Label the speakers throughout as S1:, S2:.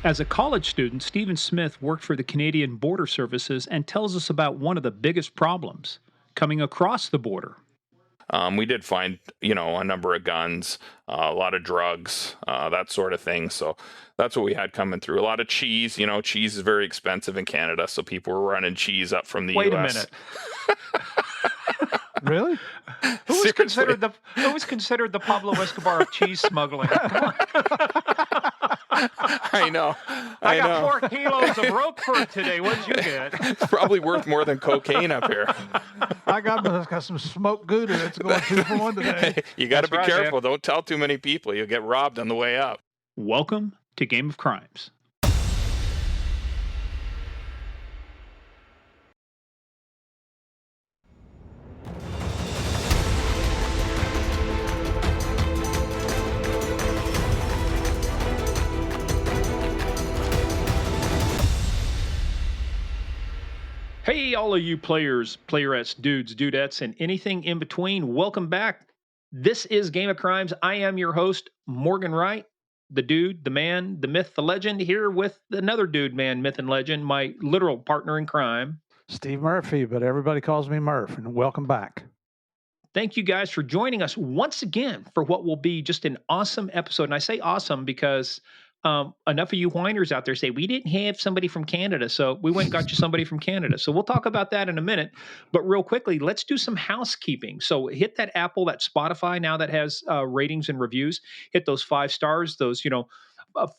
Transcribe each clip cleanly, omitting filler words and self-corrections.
S1: As a college student, Stephen Smith worked for the Canadian Border Services and tells us about one of the biggest problems coming across the border.
S2: We did find, a number of guns, a lot of drugs, that sort of thing. So that's what we had coming through. A lot of cheese. Cheese is very expensive in Canada, so people were running cheese up from the
S1: Wait
S2: U.S.
S1: a minute.
S3: Really?
S1: Who was considered the Pablo Escobar of cheese smuggling? Come on.
S2: I know.
S1: I got 4 kilos of Roquefort today. What'd you get?
S2: It's probably worth more than cocaine up here.
S3: I got some smoked Gouda that's going 2 for 1 today.
S2: You got to
S1: That's
S2: be
S1: right,
S2: careful.
S1: man.
S2: Don't tell too many people. You'll get robbed on the way up.
S1: Welcome to Game of Crimes. Hey, all of you players, playerettes, dudes, dudettes, and anything in between, welcome back. This is Game of Crimes. I am your host, Morgan Wright, the dude, the man, the myth, the legend, here with another dude, man, myth, and legend, my literal partner in crime.
S3: Steve Murphy, but everybody calls me Murph, and welcome back.
S1: Thank you guys for joining us once again for what will be just an awesome episode. And I say awesome because enough of you whiners out there say, we didn't have somebody from Canada, so we went and got you somebody from Canada. So we'll talk about that in a minute. But real quickly, let's do some housekeeping. So hit that Apple, that Spotify now that has ratings and reviews. Hit those 5 stars, those,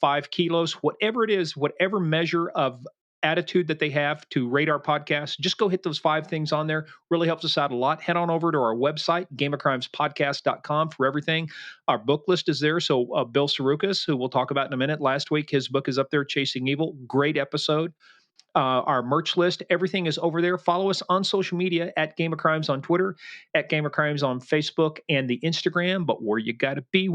S1: 5 kilos, whatever it is, whatever measure of attitude that they have to rate our podcast, just go hit those 5 things on there. Really helps us out a lot. Head on over to our website, gameofcrimespodcast.com, for everything. Our book list is there. So Bill Sarukas, who we'll talk about in a minute, last week, his book is up there, Chasing Evil. Great episode. Our merch list, everything is over there. Follow us on social media at Game of Crimes on Twitter, at Game of Crimes on Facebook and the Instagram. But where you got to be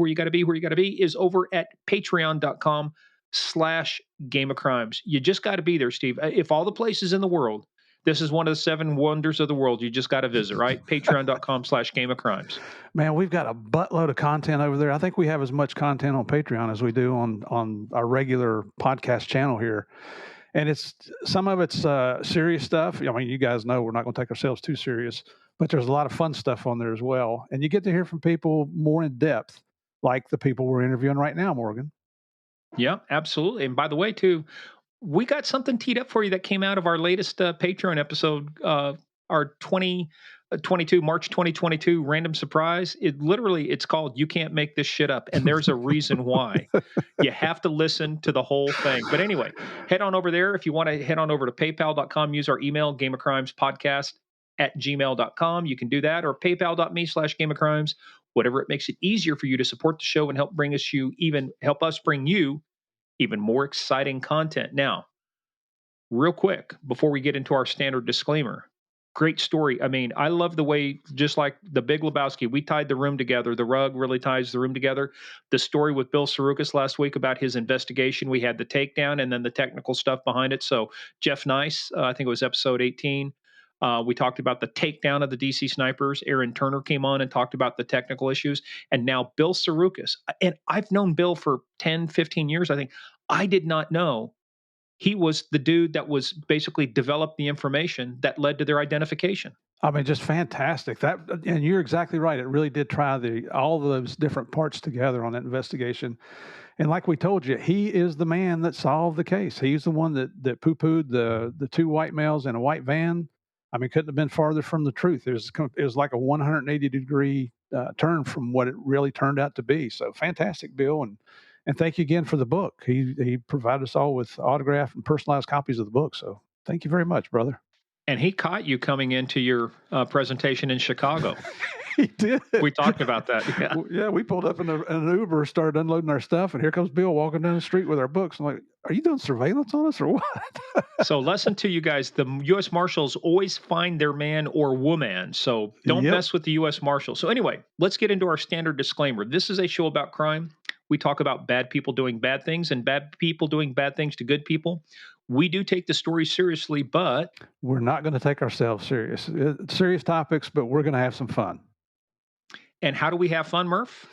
S1: is over at patreon.com/Game of Crimes. You just got to be there, Steve. If all the places in the world, this is one of the 7 wonders of the world, you just got to visit, right? Patreon.com/Game of Crimes. Man,
S3: we've got a buttload of content over there. I think we have as much content on Patreon as we do on our regular podcast channel here. And some of it's serious stuff. I mean, you guys know we're not going to take ourselves too serious, but there's a lot of fun stuff on there as well. And you get to hear from people more in depth, like the people we're interviewing right now, Morgan.
S1: Yeah, absolutely. And by the way, too, we got something teed up for you that came out of our latest Patreon episode, our 2022 March 2022 random surprise. It's called "You Can't Make This Shit Up," and there's a reason why. You have to listen to the whole thing. But anyway, head on over there. If you want to head on over to paypal.com, use our email, gameofcrimespodcast@gmail.com. You can do that, or paypal.me/gameofcrimes. Whatever it makes it easier for you to support the show and help us bring you even more exciting content. Now, real quick, before we get into our standard disclaimer, great story. I mean, I love the way, just like the Big Lebowski, we tied the room together. The rug really ties the room together. The story with Bill Sarukas last week about his investigation, we had the takedown and then the technical stuff behind it. So Jeff Nice, I think it was episode 18. We talked about the takedown of the DC snipers. Aaron Turner came on and talked about the technical issues. And now Bill Sarukas. And I've known Bill for 10, 15 years, I think. I did not know he was the dude that was basically developed the information that led to their identification.
S3: I mean, just fantastic. And you're exactly right. It really did try all those different parts together on that investigation. And like we told you, he is the man that solved the case. He's the one that poo-pooed the 2 white males in a white van. I mean, couldn't have been farther from the truth. It was like a 180-degree turn from what it really turned out to be. So fantastic, Bill. And thank you again for the book. He provided us all with autographed and personalized copies of the book. So thank you very much, brother.
S1: And he caught you coming into your presentation in Chicago.
S3: He did.
S1: We talked about that. Yeah,
S3: yeah, we pulled up in an Uber, started unloading our stuff, and here comes Bill walking down the street with our books. I'm like, are you doing surveillance on us or what?
S1: So lesson to you guys, the U.S. Marshals always find their man or woman. So don't mess with the U.S. Marshals. So anyway, let's get into our standard disclaimer. This is a show about crime. We talk about bad people doing bad things and bad people doing bad things to good people. We do take the story seriously, but
S3: we're not going to take ourselves serious. Serious topics, but we're going to have some fun.
S1: And how do we have fun, Murph?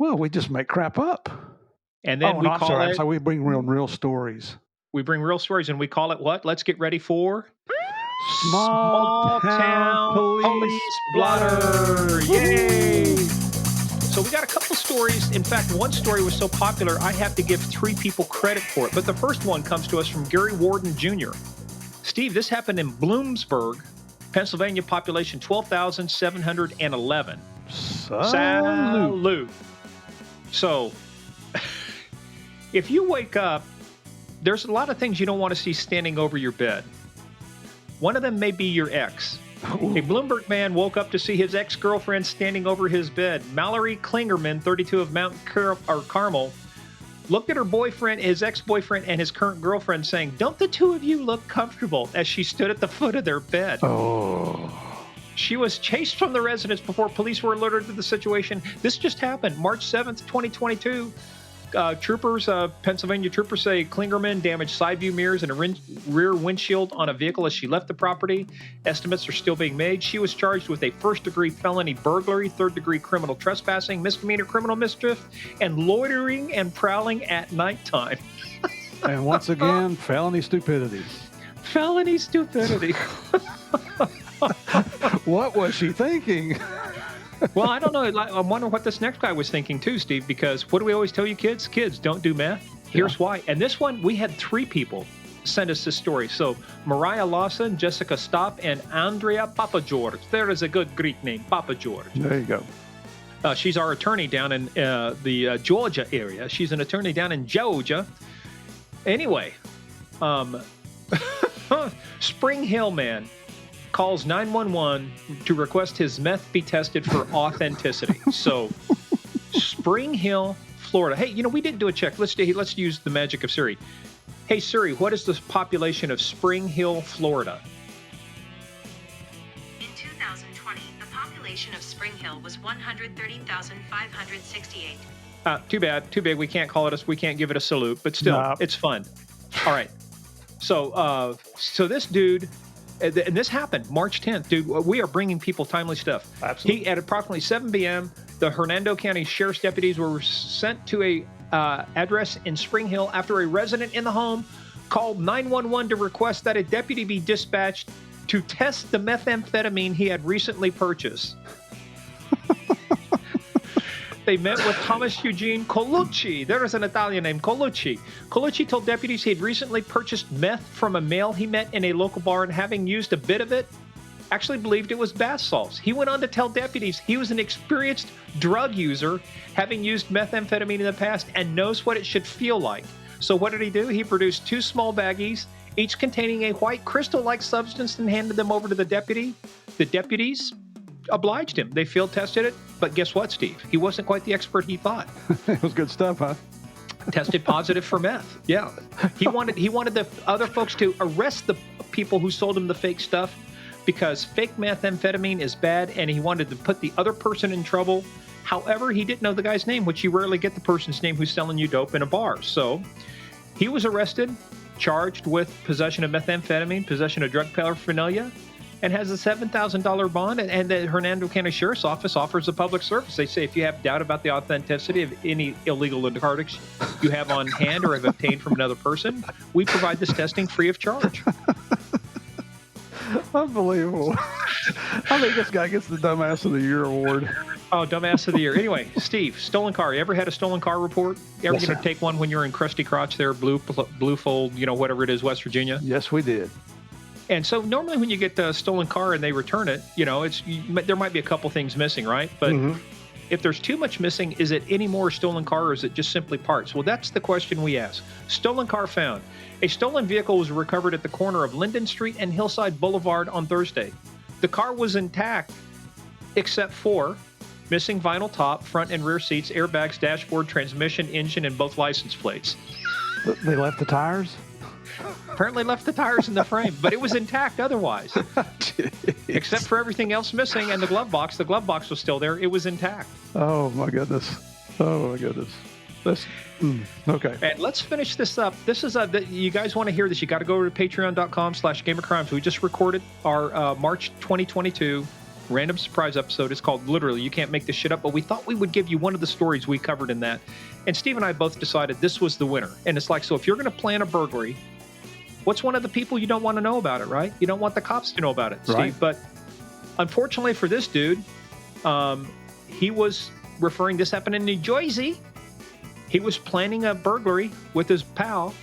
S3: Well, we just make crap up.
S1: And then
S3: Oh,
S1: we
S3: no, I'm
S1: call
S3: sorry.
S1: it,
S3: I'm sorry. We bring real stories.
S1: we bring real stories, and we call it what? Let's get ready for
S3: Small town police blotter.
S1: Yay! So we got a couple stories. In fact, one story was so popular, I have to give 3 people credit for it. But the first one comes to us from Gary Warden Jr. Steve, this happened in Bloomsburg, Pennsylvania, population 12,711. Salute. So, if you wake up, there's a lot of things you don't want to see standing over your bed. One of them may be your ex. A Bloomberg man woke up to see his ex-girlfriend standing over his bed. Mallory Klingerman, 32 of Mount Carmel, looked at her boyfriend, his ex-boyfriend, and his current girlfriend, saying, "Don't the two of you look comfortable?" as she stood at the foot of their bed.
S3: Oh.
S1: She was chased from the residence before police were alerted to the situation. This just happened March 7th, 2022. Pennsylvania troopers say Klingerman damaged side view mirrors and a rear windshield on a vehicle as she left the property. Estimates are still being made. She was charged with a first-degree felony burglary, third-degree criminal trespassing, misdemeanor criminal mischief, and loitering and prowling at nighttime.
S3: And once again, felony stupidity.
S1: Felony stupidity.
S3: What was she thinking?
S1: Well, I don't know. I wonder what this next guy was thinking too, Steve, because what do we always tell you kids? Kids, don't do meth. Here's why. And this one, we had 3 people send us this story. So Mariah Lawson, Jessica Stopp, and Andrea Papageorge. There is a good Greek name, Papageorge.
S3: There you go.
S1: She's our attorney down in the Georgia area. She's an attorney down in Georgia. Anyway, Spring Hill man calls 911 to request his meth be tested for authenticity. So, Spring Hill, Florida. Hey, we didn't do a check. Let's use the magic of Siri. Hey, Siri, what is the population of Spring Hill, Florida?
S4: In 2020, the population of Spring Hill was 130,568.
S1: Too bad. Too big. We can't call it we can't give it a salute, but still, It's fun. All right. So this dude, and this happened March 10th, dude. We are bringing people timely stuff.
S3: Absolutely.
S1: At approximately 7 p.m., the Hernando County Sheriff's deputies were sent to a address in Spring Hill after a resident in the home called 911 to request that a deputy be dispatched to test the methamphetamine he had recently purchased. They met with Thomas Eugene Colucci. There is an Italian named Colucci. Colucci told deputies he had recently purchased meth from a male he met in a local bar, and having used a bit of it, actually believed it was bath salts. He went on to tell deputies he was an experienced drug user, having used methamphetamine in the past, and knows what it should feel like. So what did he do? He produced 2 small baggies, each containing a white crystal-like substance, and handed them over to the deputy. The deputies obliged him. They field tested it, but guess what, Steve? He wasn't quite the expert he thought.
S3: It was good stuff, huh?
S1: Tested positive for meth. Yeah. He wanted the other folks to arrest the people who sold him the fake stuff because fake methamphetamine is bad, and he wanted to put the other person in trouble. However, he didn't know the guy's name, which you rarely get the person's name who's selling you dope in a bar. So he was arrested, charged with possession of methamphetamine, possession of drug paraphernalia, and has a $7,000 bond, and the Hernando County Sheriff's Office offers a public service. They say if you have doubt about the authenticity of any illegal narcotics you have on hand or have obtained from another person, we provide this testing free of charge.
S3: Unbelievable. I think this guy gets the Dumbass of the Year award.
S1: Oh, Dumbass of the Year. Anyway, Steve, stolen car. You ever had a stolen car report? You ever going to take one when you're in Krusty Crotch there, Blue Fold, whatever it is, West Virginia?
S3: Yes, we did.
S1: And so normally when you get a stolen car and they return it, there might be a couple things missing, right? But if there's too much missing, is it any more stolen car or is it just simply parts? Well, that's the question we ask. Stolen car found. A stolen vehicle was recovered at the corner of Linden Street and Hillside Boulevard on Thursday. The car was intact except for missing vinyl top, front and rear seats, airbags, dashboard, transmission, engine, and both license plates.
S3: They left the tires?
S1: Apparently left the tires in the frame, but it was intact otherwise. Except for everything else missing and the glove box. The glove box was still there. It was intact.
S3: Oh, my goodness. Okay.
S1: And let's finish this up. This is you guys want to hear this, you got to go to patreon.com/gamercrimes. We just recorded our March 2022 random surprise episode. It's called literally, you can't make this shit up, but we thought we would give you one of the stories we covered in that. And Steve and I both decided this was the winner. And it's like, so if you're going to plan a burglary, what's one of the people you don't want to know about it, right? You don't want the cops to know about it, Steve.
S3: Right.
S1: But unfortunately for this dude, he was referring, this happened in New Jersey. He was planning a burglary with his pal.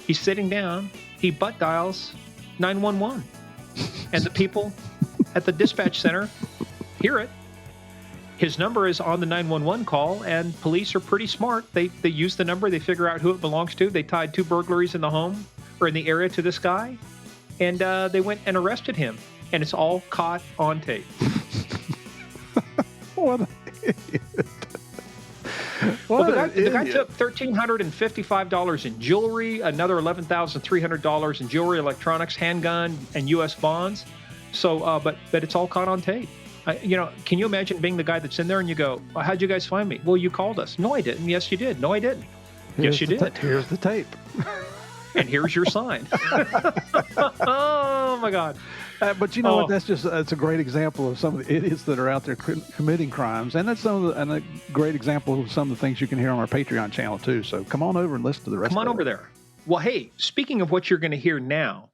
S1: He's sitting down. He butt dials 911. And the people at the dispatch center hear it. His number is on the 911 call, and police are pretty smart. They use the number. They figure out who it belongs to. They tied 2 burglaries in the home or in the area to this guy, and they went and arrested him. And it's all caught on tape.
S3: What an idiot.
S1: Well, the guy took $1,355 in jewelry, another $11,300 in jewelry, electronics, handgun, and U.S. bonds. So, but it's all caught on tape. Can you imagine being the guy that's in there and you go, well, how'd you guys find me? Well, you called us. No, I didn't. Yes, you did. No, I didn't. Yes, you did.
S3: Here's the tape.
S1: And here's your sign. Oh, my God.
S3: But you know what? That's a great example of some of the idiots that are out there committing crimes, and that's and a great example of some of the things you can hear on our Patreon channel too. So come on over and listen to the rest.
S1: Come on over there. Well, hey, speaking of what you're going to hear now,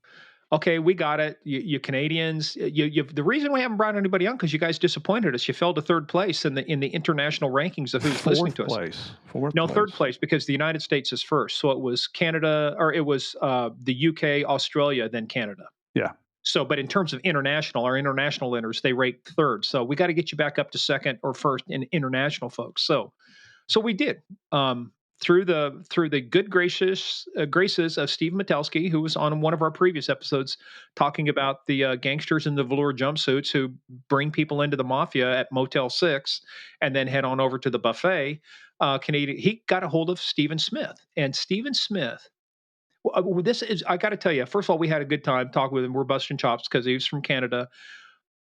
S1: okay, we got it. You Canadians, the reason we haven't brought anybody on because you guys disappointed us. You fell to 3rd place in the international rankings of who's listening to us. Third place because the United States is first. So it was Canada, or it was the UK, Australia, then Canada.
S3: Yeah.
S1: So, but in terms of our international winners, they rate 3rd. So we got to get you back up to 2nd or 1st in international folks. So we did through the good graces of Steve Metelsky, who was on one of our previous episodes talking about the gangsters in the velour jumpsuits who bring people into the mafia at Motel 6 and then head on over to the buffet. Canadian, he got a hold of Stephen Smith, and Stephen Smith. This is, I got to tell you, first of all, we had a good time talking with him. We're busting chops because he was from Canada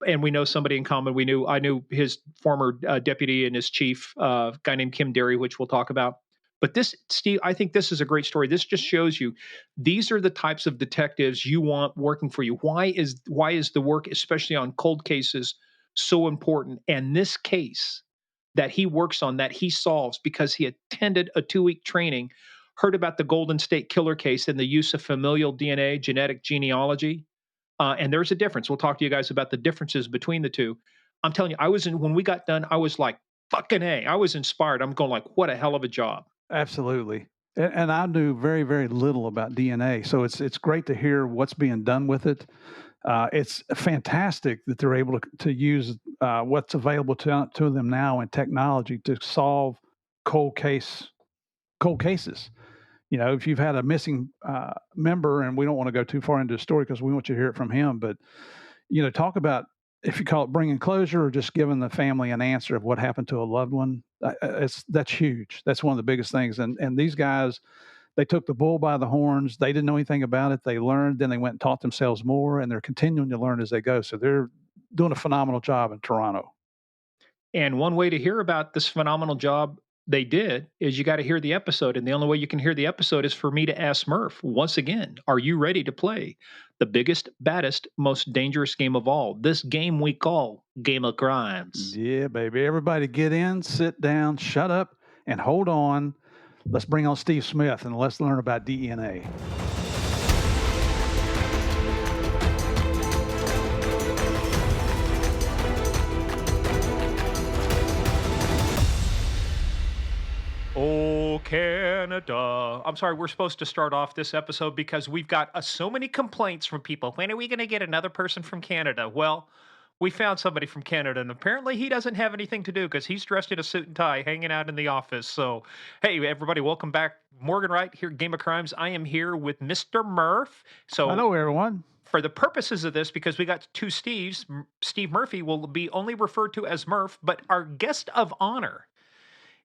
S1: and we know somebody in common. I knew his former deputy and his chief, guy named Kim Derry, which we'll talk about. But this, Steve, I think this is a great story. This just shows you these are the types of detectives you want working for you. Why is the work, especially on cold cases, so important? And this case that he works on, that he solves because he attended a 2-week training, heard about the Golden State Killer case and the use of familial DNA, genetic genealogy. And there's a difference. We'll talk to you guys about the differences between the two. I'm telling you, when we got done, I was like, fucking A. I was inspired. I'm going like, what a hell of a job.
S3: Absolutely. And I knew very, very little about DNA. So it's great to hear what's being done with it. It's fantastic that they're able to use what's available to them now in technology to solve cold cases. If you've had a missing member, and we don't want to go too far into the story because we want you to hear it from him, but, talk about, if you call it bringing closure or just giving the family an answer of what happened to a loved one, that's huge. That's one of the biggest things. And these guys, they took the bull by the horns. They didn't know anything about it. They learned, then they went and taught themselves more, and they're continuing to learn as they go. So they're doing a phenomenal job in Toronto.
S1: And one way to hear about this phenomenal job they did is you got to hear the episode. And the only way you can hear the episode is for me to ask Murph once again, are you ready to play the biggest, baddest, most dangerous game of all? This game we call Game of Crimes.
S3: Yeah, baby. Everybody get in, sit down, shut up, and hold on. Let's bring on Steve Smith and let's learn about DNA.
S1: Oh, Canada. I'm sorry, we're supposed to start off this episode because we've got so many complaints from people. When are we going to get another person from Canada? Well, we found somebody from Canada, and apparently he doesn't have anything to do because he's dressed in a suit and tie hanging out in the office. So, hey, everybody, welcome back. Morgan Wright here, Game of Crimes. I am here with Mr. Murph. So,
S3: hello, everyone.
S1: For the purposes of this, because we got 2 Steves, Steve Murphy will be only referred to as Murph, but our guest of honor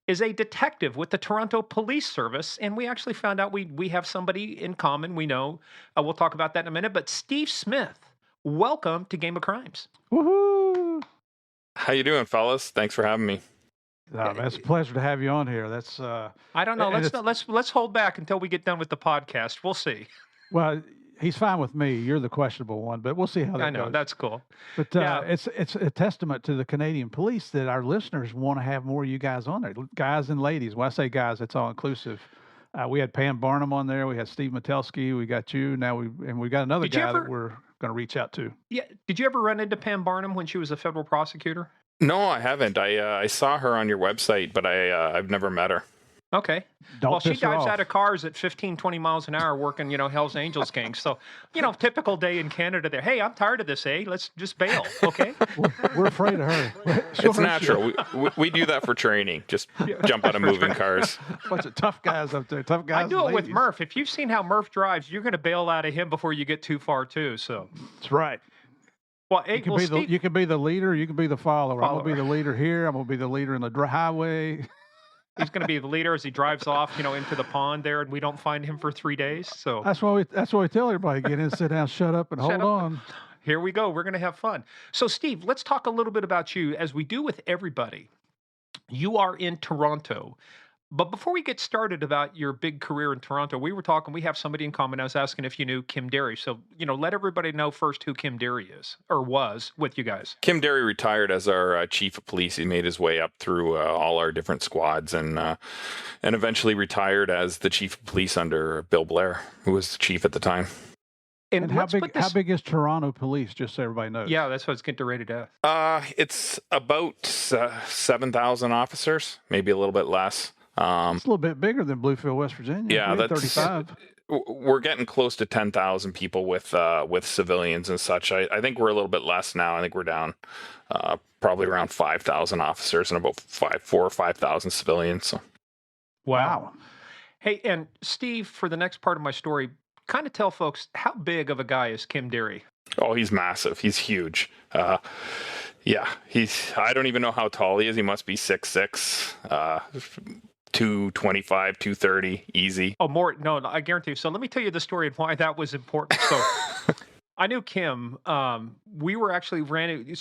S1: is a detective with the Toronto Police Service, and we actually found out we have somebody in common. We know. We'll talk about that in a minute. But Steve Smith, welcome to Game of Crimes.
S3: Woohoo!
S2: How you doing, fellas? Thanks for having me.
S3: It's a pleasure to have you on here.
S1: I don't know. Let's hold back until we get done with the podcast. We'll see.
S3: Well, he's fine with me. You're the questionable one, but we'll see how that
S1: I know
S3: goes.
S1: that's cool.
S3: But
S1: Yeah.
S3: it's a testament to the Canadian police that our listeners want to have more of you guys on there, guys and ladies. When I say guys, it's all inclusive. We had Pam Barnum on there. We had Steve Metelsky. We got you. Now we got another guy that we're going to reach out to.
S1: Yeah. Did you ever run into Pam Barnum when she was a federal prosecutor?
S2: No, I haven't. I saw her on your website, but I've never met her.
S1: Okay.
S3: Don't
S1: she
S3: piss her
S1: dives
S3: off.
S1: out of cars at 15, 20 miles an hour working, Hell's Angels gangs. So, typical day in Canada there. Hey, I'm tired of this, Let's just bail, okay?
S3: We're afraid of her.
S2: It's natural. We do that for training. Just jump out of moving cars.
S3: Bunch of tough guys up there. Tough guys.
S1: I do it with Murph. If you've seen how Murph drives, you're going to bail out of him before you get too far, too. So
S3: that's right.
S1: Well,
S3: you can be the leader. You can be the follower. I'm going to be the leader here. I'm going to be the leader in the highway.
S1: He's going to be the leader as he drives off, into the pond there, and we don't find him for 3 days. So
S3: that's why we tell everybody, get in, sit down, shut up, and hold on.
S1: Here we go. We're going to have fun. So, Steve, let's talk a little bit about you. As we do with everybody, you are in Toronto. But before we get started about your big career in Toronto, we have somebody in common. I was asking if you knew Kim Derry. So, let everybody know first who Kim Derry is or was with you guys.
S2: Kim Derry retired as our chief of police. He made his way up through all our different squads and eventually retired as the chief of police under Bill Blair, who was the chief at the time.
S3: And how big is Toronto police, just so everybody knows?
S1: Yeah, that's what it's getting ready to.
S2: It's about 7,000 officers, maybe a little bit less.
S3: It's a little bit bigger than Bluefield, West Virginia.
S2: Yeah,
S3: that's 35.
S2: We're getting close to 10,000 people with civilians and such. I think we're a little bit less now. I think we're down probably around 5,000 officers and about 4,000 or 5,000 civilians. So.
S1: Wow. Hey, and Steve, for the next part of my story, kind of tell folks how big of a guy is Kim Derry?
S2: Oh, he's massive. He's huge. Yeah, I don't even know how tall he is. He must be 6'6", 225, 230, easy.
S1: Oh, more? No, I guarantee you. So let me tell you the story and why that was important. So I knew Kim. We were actually when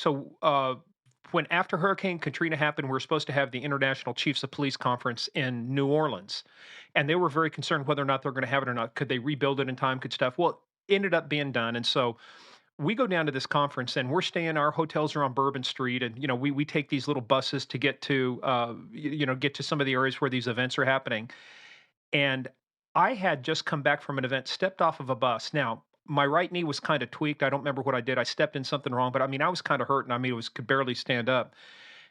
S1: after Hurricane Katrina happened, we were supposed to have the International Chiefs of Police Conference in New Orleans. And they were very concerned whether or not they're going to have it or not. Could they rebuild it in time? Could stuff? Well, it ended up being done. And so we go down to this conference and we're staying, our hotels are on Bourbon Street. And, we take these little buses to get to, get to some of the areas where these events are happening. And I had just come back from an event, stepped off of a bus. Now, my right knee was kind of tweaked. I don't remember what I did. I stepped in something wrong, but I was kind of hurt. And could barely stand up.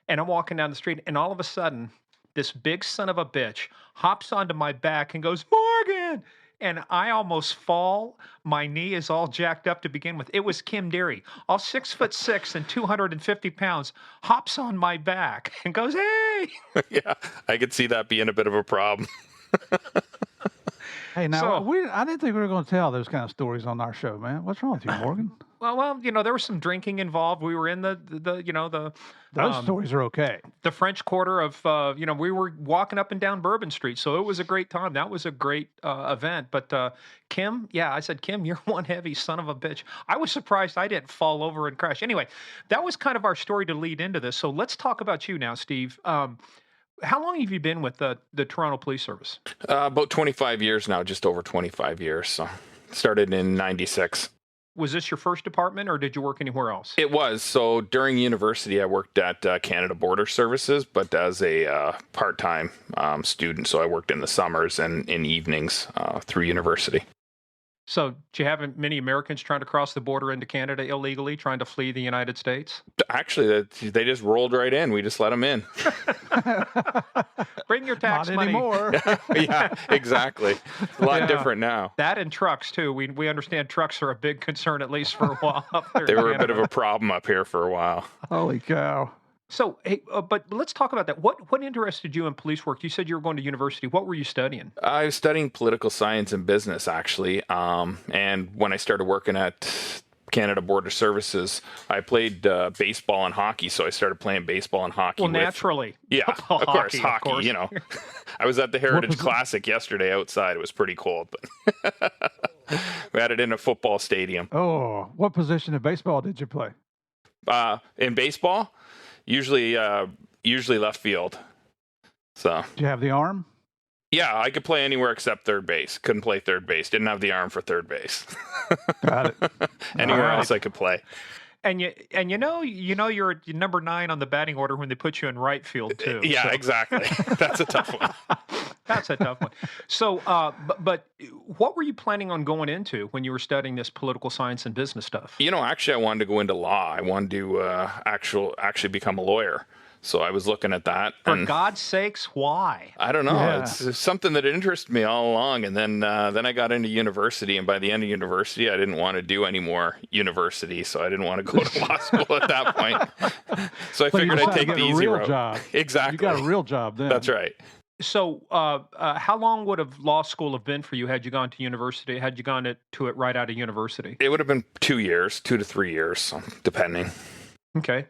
S1: And I'm walking down the street and all of a sudden, this big son of a bitch hops onto my back and goes, "Morgan!" And I almost fall. My knee is all jacked up to begin with. It was Kim Derry, all 6'6" and 250 pounds, hops on my back and goes, "Hey!"
S2: Yeah, I could see that being a bit of a problem.
S3: Hey, now, I didn't think we were going to tell those kind of stories on our show, man. What's wrong with you, Morgan?
S1: Well, there was some drinking involved. We were in the
S3: those stories are okay.
S1: The French Quarter of, we were walking up and down Bourbon Street, so it was a great time. That was a great event. But Kim, I said, "Kim, you're one heavy son of a bitch." I was surprised I didn't fall over and crash. Anyway, that was kind of our story to lead into this. So let's talk about you now, Steve. How long have you been with the Toronto Police Service?
S2: About 25 years now, just over 25 years. So started in 96.
S1: Was this your first department or did you work anywhere else?
S2: It was. So during university, I worked at Canada Border Services, but as a part-time student. So I worked in the summers and in evenings through university.
S1: So do you have many Americans trying to cross the border into Canada illegally, trying to flee the United States?
S2: Actually, they just rolled right in. We just let them in.
S1: Bring your tax
S3: Not
S1: money.
S3: anymore.
S2: Yeah, exactly. A lot different now.
S1: That and trucks, too. We understand trucks are a big concern, at least for a while up there.
S2: They were a bit of a problem up here for a while.
S3: Holy cow.
S1: So, hey, but let's talk about that. What interested you in police work? You said you were going to university. What were you studying?
S2: I was studying political science and business, actually. And when I started working at Canada Border Services, I played baseball and hockey. So I started playing baseball and hockey.
S1: Well, naturally.
S2: Yeah, of course, hockey. I was at the Heritage Classic yesterday outside. It was pretty cold, but we had it in a football stadium.
S3: Oh, what position in baseball did you play?
S2: In baseball? Usually left field. So.
S3: Do you have the arm?
S2: Yeah, I could play anywhere except third base. Couldn't play third base. Didn't have the arm for third base.
S3: Got it.
S2: Anywhere
S3: All
S2: else I could play.
S5: And you're number 9 on the batting order when they put you in right field too.
S2: Yeah,
S5: so.
S2: exactly. That's a tough one.
S5: That's a tough one. So, but what were you planning on going into when you were studying this political science and business stuff?
S2: Actually, I wanted to go into law. I wanted to actually become a lawyer. So I was looking at that.
S5: For
S2: and
S5: God's sakes, why?
S2: I don't know.
S3: Yeah.
S2: It's something that interested me all along. And then I got into university. And by the end of university, I didn't want to do any more university. So I didn't want to go to law school at that point. So I figured I'd take the easy road.
S3: Job.
S2: Exactly.
S3: You got a real job then.
S2: That's right.
S5: So, how long would have law school have been for you had you gone to university? Had you gone to it right out of university?
S2: It would have been 2 years, 2 to 3 years, depending.
S5: Okay.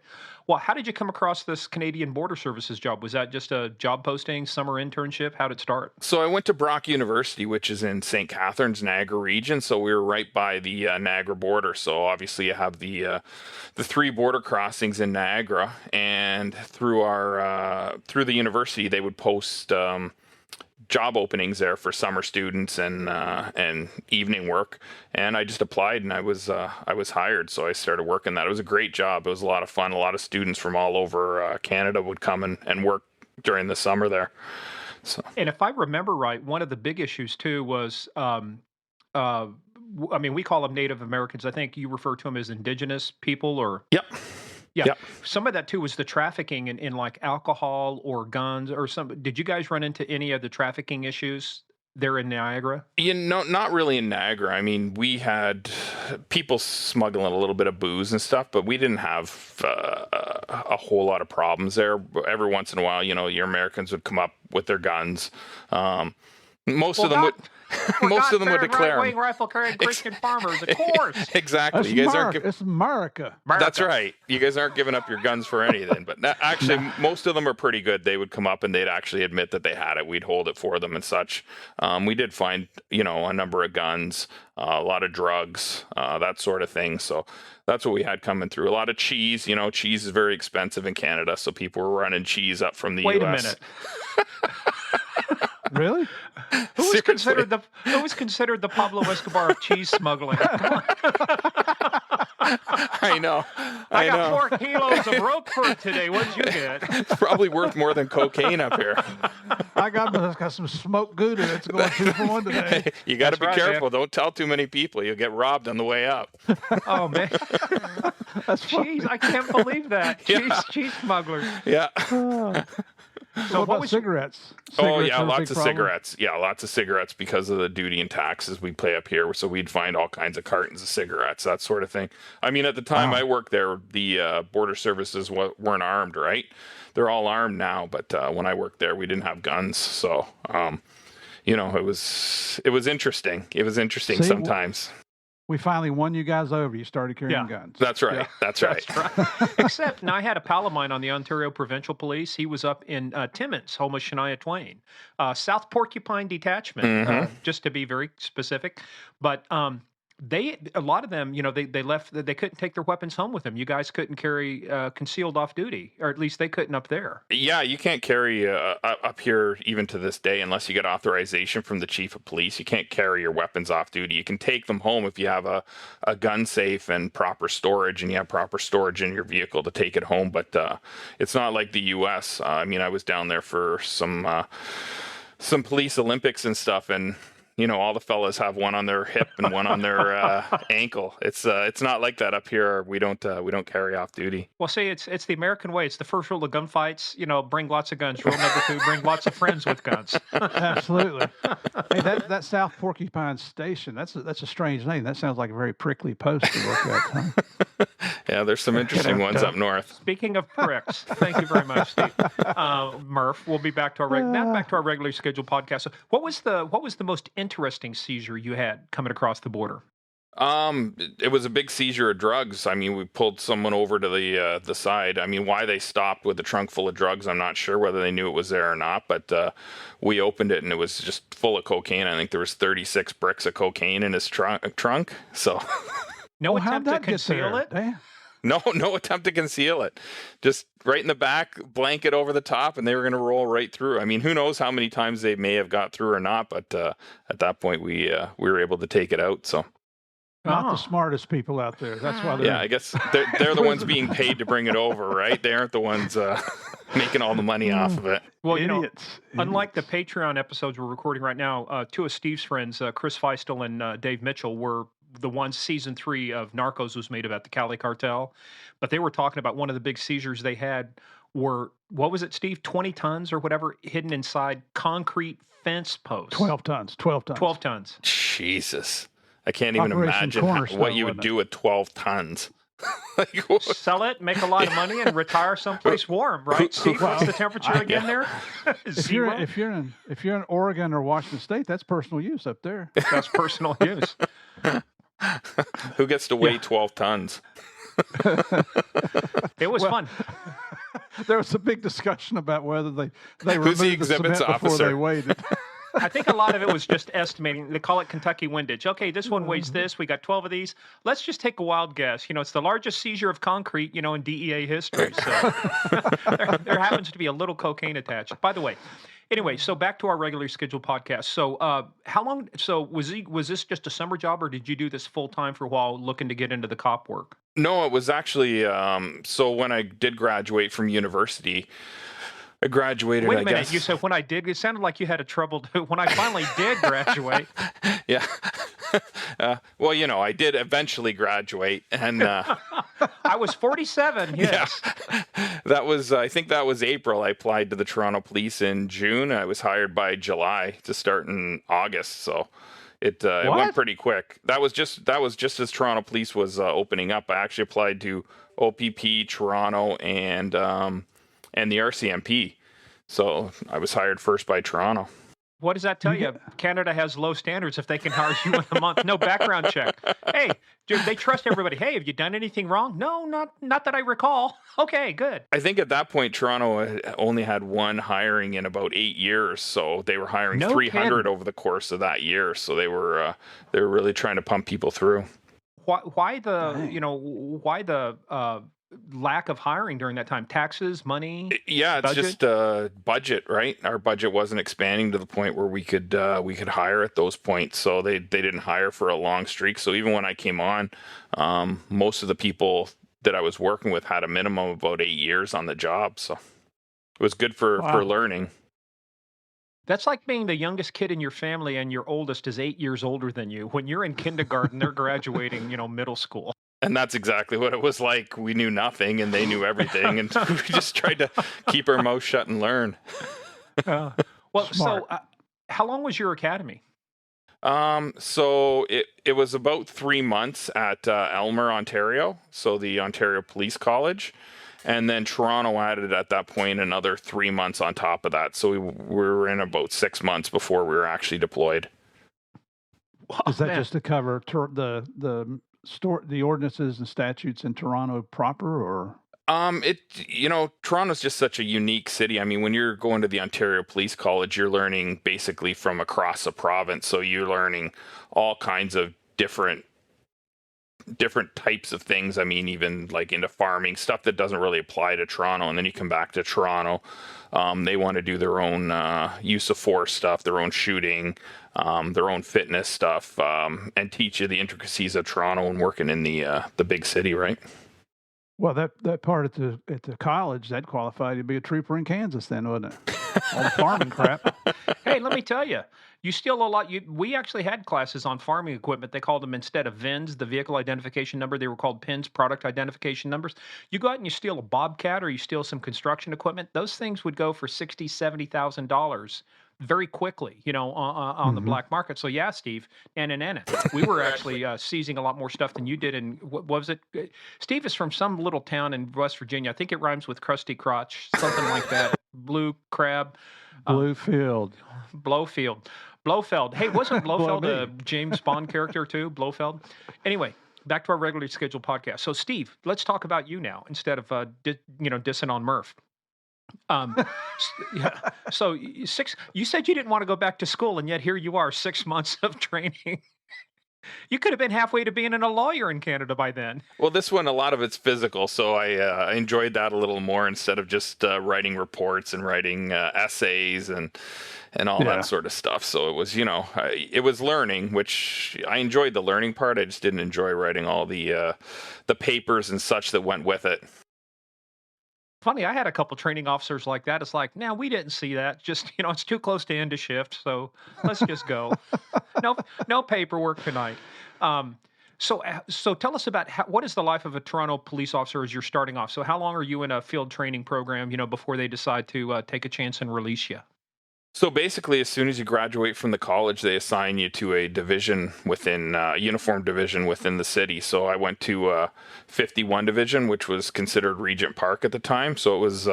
S5: Well, how did you come across this Canadian Border Services job? Was that just a job posting, summer internship? How did it start?
S2: So I went to Brock University, which is in St. Catharines, Niagara region. So we were right by the Niagara border. So obviously you have the 3 border crossings in Niagara, and through the university they would post job openings there for summer students and evening work, and I just applied and I was hired. So I started working that. It was a great job. It was a lot of fun. A lot of students from all over Canada would come and work during the summer there. So,
S5: and if I remember right, one of the big issues too was, we call them Native Americans. I think you refer to them as indigenous people, or
S2: yep.
S5: Yeah.
S2: Yep.
S5: Some of that too was the trafficking in like alcohol or guns or something. Did you guys run into any of the trafficking issues there in Niagara?
S2: Not really in Niagara. I mean, we had people smuggling a little bit of booze and stuff, but we didn't have a whole lot of problems there. Every once in a while, your Americans would come up with their guns. Most of them would declare
S5: right-wing rifle-carrying Christian farmers, of course.
S2: Exactly.
S3: It's
S2: you guys
S3: it's America.
S2: That's right. You guys aren't giving up your guns for anything. But actually, most of them are pretty good. They would come up and they'd actually admit that they had it. We'd hold it for them and such. We did find, a number of guns, a lot of drugs, that sort of thing. So that's what we had coming through. A lot of cheese. Cheese is very expensive in Canada, so people were running cheese up from the U.S.
S5: Wait a minute.
S3: Really?
S5: Who was considered the Pablo Escobar of cheese smuggling?
S2: I know.
S5: I got 4 kilos of Roquefort today. What'd you get?
S2: It's probably worth more than cocaine up here.
S3: I got some smoked Gouda that's going 2 for 1 today.
S2: You got to be careful.
S5: Man.
S2: Don't tell too many people. You'll get robbed on the way up.
S5: Oh, man.
S3: That's
S5: Jeez, I can't believe that. Cheese smugglers.
S2: Yeah.
S3: So what about cigarettes?
S2: Oh, yeah,
S3: are a
S2: lots
S3: big
S2: of
S3: problem?
S2: cigarettes. Yeah, lots of cigarettes because of the duty and taxes we pay up here. So we'd find all kinds of cartons of cigarettes, that sort of thing. I mean, at the time I worked there, the border services weren't armed, right? They're all armed now, but when I worked there, we didn't have guns. So, it was interesting. It was interesting sometimes.
S3: We finally won you guys over. You started carrying guns.
S2: That's right.
S3: Yeah.
S2: That's right.
S5: Except, now I had a pal of mine on the Ontario Provincial Police. He was up in Timmins, home of Shania Twain, South Porcupine Detachment, just to be very specific. But a lot of them, they left. They couldn't take their weapons home with them. You guys couldn't carry concealed off duty, or at least they couldn't up there.
S2: Yeah, you can't carry up here even to this day unless you get authorization from the chief of police. You can't carry your weapons off duty. You can take them home if you have a gun safe and proper storage, and you have proper storage in your vehicle to take it home. But it's not like the U.S. I was down there for some police Olympics and stuff, and all the fellas have one on their hip and one on their ankle. It's not like that up here. We don't carry off duty.
S5: Well, see, it's the American way. It's the first rule of gunfights. Bring lots of guns. Rule number 2: bring lots of friends with guns.
S3: Absolutely. Hey, that South Porcupine Station. That's a strange name. That sounds like a very prickly post to work at. Huh?
S2: Yeah, there's some interesting ones up north.
S5: Speaking of pricks, thank you very much, Steve. Murph, we'll be back to our back to our regularly scheduled podcast. So what was the most interesting seizure you had coming across the border?
S2: It was a big seizure of drugs. We pulled someone over to the side. Why they stopped with a trunk full of drugs, I'm not sure whether they knew it was there or not, but we opened it and it was just full of cocaine. I think there was 36 bricks of cocaine in his trunk. So
S5: No
S3: how'd
S5: attempt to
S3: that get
S5: conceal
S3: there?
S5: it?
S3: Damn.
S2: No attempt to conceal it. Just right in the back, blanket over the top, and they were going to roll right through. I mean, who knows how many times they may have got through or not, but at that point we were able to take it out. So
S3: Not the smartest people out there. That's why they're.
S2: yeah, I guess they're the ones being paid to bring it over, right? They aren't the ones making all the money off of it.
S5: Well,
S3: Idiots.
S5: unlike the Patreon episodes we're recording right now, two of Steve's friends, Chris Feistel and Dave Mitchell, were the ones season 3 of Narcos was made about the Cali cartel. But they were talking about one of the big seizures they had were, what was it, Steve? 20 tons or whatever hidden inside concrete fence posts.
S3: 12 tons. 12 tons.
S5: 12 tons.
S2: Jesus. I can't even
S3: Operation
S2: imagine
S3: Cornerstone,
S2: what you would
S3: wasn't it?
S2: do with 12 tons. Like, what-
S5: Sell it, make a lot of money, and retire someplace warm, right? Steve, what's the temperature again there?
S3: If you're,
S5: Zero?
S3: if you're in Oregon or Washington State, that's personal use up there.
S5: That's personal use.
S2: Who gets to weigh 12 tons?
S5: It was fun.
S3: There was a big discussion about whether they
S2: Who's
S3: removed
S2: the
S3: the
S2: exhibits
S3: cement before
S2: officer?
S3: they weighed it.
S5: I think a lot of it was just estimating. They call it Kentucky windage. Okay, this one weighs this. We got 12 of these. Let's just take a wild guess. It's the largest seizure of concrete, in DEA history. So there happens to be a little cocaine attached. By the way, anyway, so back to our regularly scheduled podcast. So how long? So was this just a summer job, or did you do this full time for a while, looking to get into the cop work?
S2: No, it was actually, so when I did graduate from university, I graduated,
S5: Wait a
S2: I
S5: minute.
S2: guess.
S5: You said when I did. It sounded like you had a trouble. When I finally did graduate.
S2: Yeah. Well, I did eventually graduate, and
S5: I was 47. Yes.
S2: I think that was April. I applied to the Toronto Police in June. I was hired by July to start in August. So it went pretty quick. That was just as Toronto Police was opening up. I actually applied to OPP, Toronto, and the RCMP. So I was hired first by Toronto.
S5: What does that tell you? Canada has low standards if they can hire you in a month. No background check. Hey, dude, they trust everybody. Hey, have you done anything wrong? No, not that I recall. Okay, good.
S2: I think at that point, Toronto only had one hiring in about 8 years. So they were hiring 300 over the course of that year. So they were really trying to pump people through.
S5: Why the lack of hiring during that time? Taxes, money?
S2: Yeah, it's
S5: budget?
S2: just budget, right? Our budget wasn't expanding to the point where we could hire at those points. So they didn't hire for a long streak. So even when I came on, most of the people that I was working with had a minimum of about 8 years on the job. So it was good for learning.
S5: That's like being the youngest kid in your family and your oldest is 8 years older than you. When you're in kindergarten, they're graduating, middle school.
S2: And that's exactly what it was like. We knew nothing and they knew everything. And we just tried to keep our mouth shut and learn.
S5: Well,
S3: Smart.
S5: so how long was your academy?
S2: So it was about 3 months at Elmer, Ontario. So the Ontario Police College. And then Toronto added at that point another 3 months on top of that. So we were in about 6 months before we were actually deployed.
S3: Is that just to cover the ordinances and statutes in Toronto proper, or?
S2: Toronto's just such a unique city. I mean, when you're going to the Ontario Police College, you're learning basically from across the province. So you're learning all kinds of different types of things. I mean, even like into farming, stuff that doesn't really apply to Toronto. And then you come back to Toronto, they want to do their own use of force stuff, their own shooting, their own fitness stuff, and teach you the intricacies of Toronto and working in the big city, right?
S3: Well, that part at the college, that qualified you to be a trooper in Kansas then, wasn't it? All the farming crap.
S5: Hey, let me tell you, you steal a lot. We actually had classes on farming equipment. They called them, instead of VINs, the vehicle identification number, they were called PINs, product identification numbers. You go out and you steal a Bobcat or you steal some construction equipment. Those things would go for $60,000, $70,000 very quickly, on the black market. So yeah, Steve, and we were actually seizing a lot more stuff than you did. And what was it? Steve is from some little town in West Virginia. I think it rhymes with Krusty Crotch, something like that. Blue Crab.
S3: Blowfield.
S5: Blofeld. Hey, wasn't Blofeld a James Bond character too? Blofeld. Anyway, back to our regularly scheduled podcast. So Steve, let's talk about you now instead of dissing on Murph. Yeah. So you said you didn't want to go back to school, and yet here you are, 6 months of training. You could have been halfway to being a lawyer in Canada by then.
S2: Well, this one, a lot of it's physical, so I enjoyed that a little more instead of just writing reports and writing essays and all
S3: Yeah.
S2: that sort of stuff. So it was, it was learning, which I enjoyed the learning part. I just didn't enjoy writing all the papers and such that went with it.
S5: Funny, I had a couple training officers like that. It's like, now we didn't see that. Just, it's too close to end of shift, so let's just go. No, no paperwork tonight. So tell us about what is the life of a Toronto police officer as you're starting off. So how long are you in a field training program, before they decide to take a chance and release you?
S2: So basically, as soon as you graduate from the college, they assign you to a division within uniform division within the city. So I went to 51 division, which was considered Regent Park at the time. So it was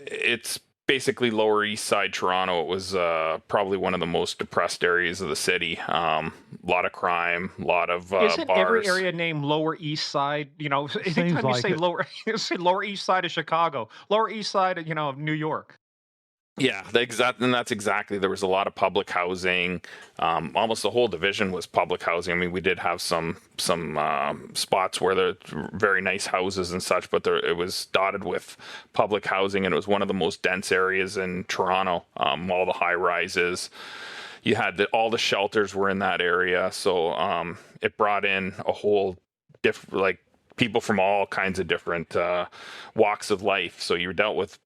S2: it's basically Lower East Side Toronto. It was probably one of the most depressed areas of the city. A lot of crime, a lot of
S5: Isn't
S2: bars.
S5: every area named Lower East Side? Anytime you
S3: like
S5: say
S3: it.
S5: you say Lower East Side of Chicago, Lower East Side, of New York.
S2: Yeah, and that's exactly. There was a lot of public housing. Almost the whole division was public housing. I mean, we did have some spots where there were very nice houses and such, but it was dotted with public housing, and it was one of the most dense areas in Toronto. All the high rises. You had all the shelters were in that area, so it brought in a whole different people from all kinds of different walks of life. So you dealt with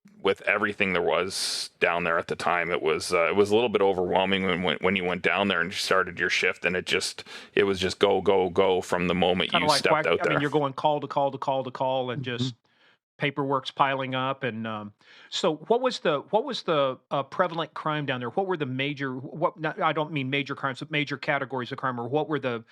S2: everything there was down there at the time. It was a little bit overwhelming when you went down there and you started your shift, and it was just go from the moment
S5: Kinda
S2: you
S5: like
S2: stepped out there.
S5: I mean, you're going call to call to call to call, and just paperwork's piling up. And so, what was the prevalent crime down there? What were the major? I don't mean major crimes, but major categories of crime, or what were the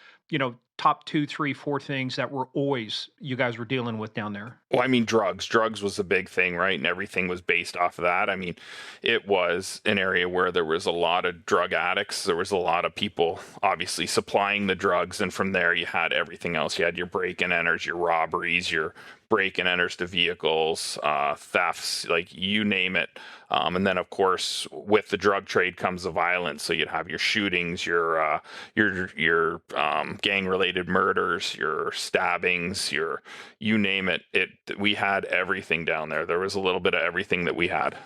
S5: top 2, 3, 4 things that were always you guys were dealing with down there?
S2: Well, I mean, drugs was a big thing, right? And everything was based off of that. I mean, it was an area where there was a lot of drug addicts. There was a lot of people obviously supplying the drugs. And from there, you had everything else. You had your break and enters, your robberies, your break and enters to vehicles, thefts, like you name it. And then, of course, with the drug trade comes the violence. So you'd have your shootings, your gang-related murders, your stabbings, you name it. We had everything down there. There was a little bit of everything that we had.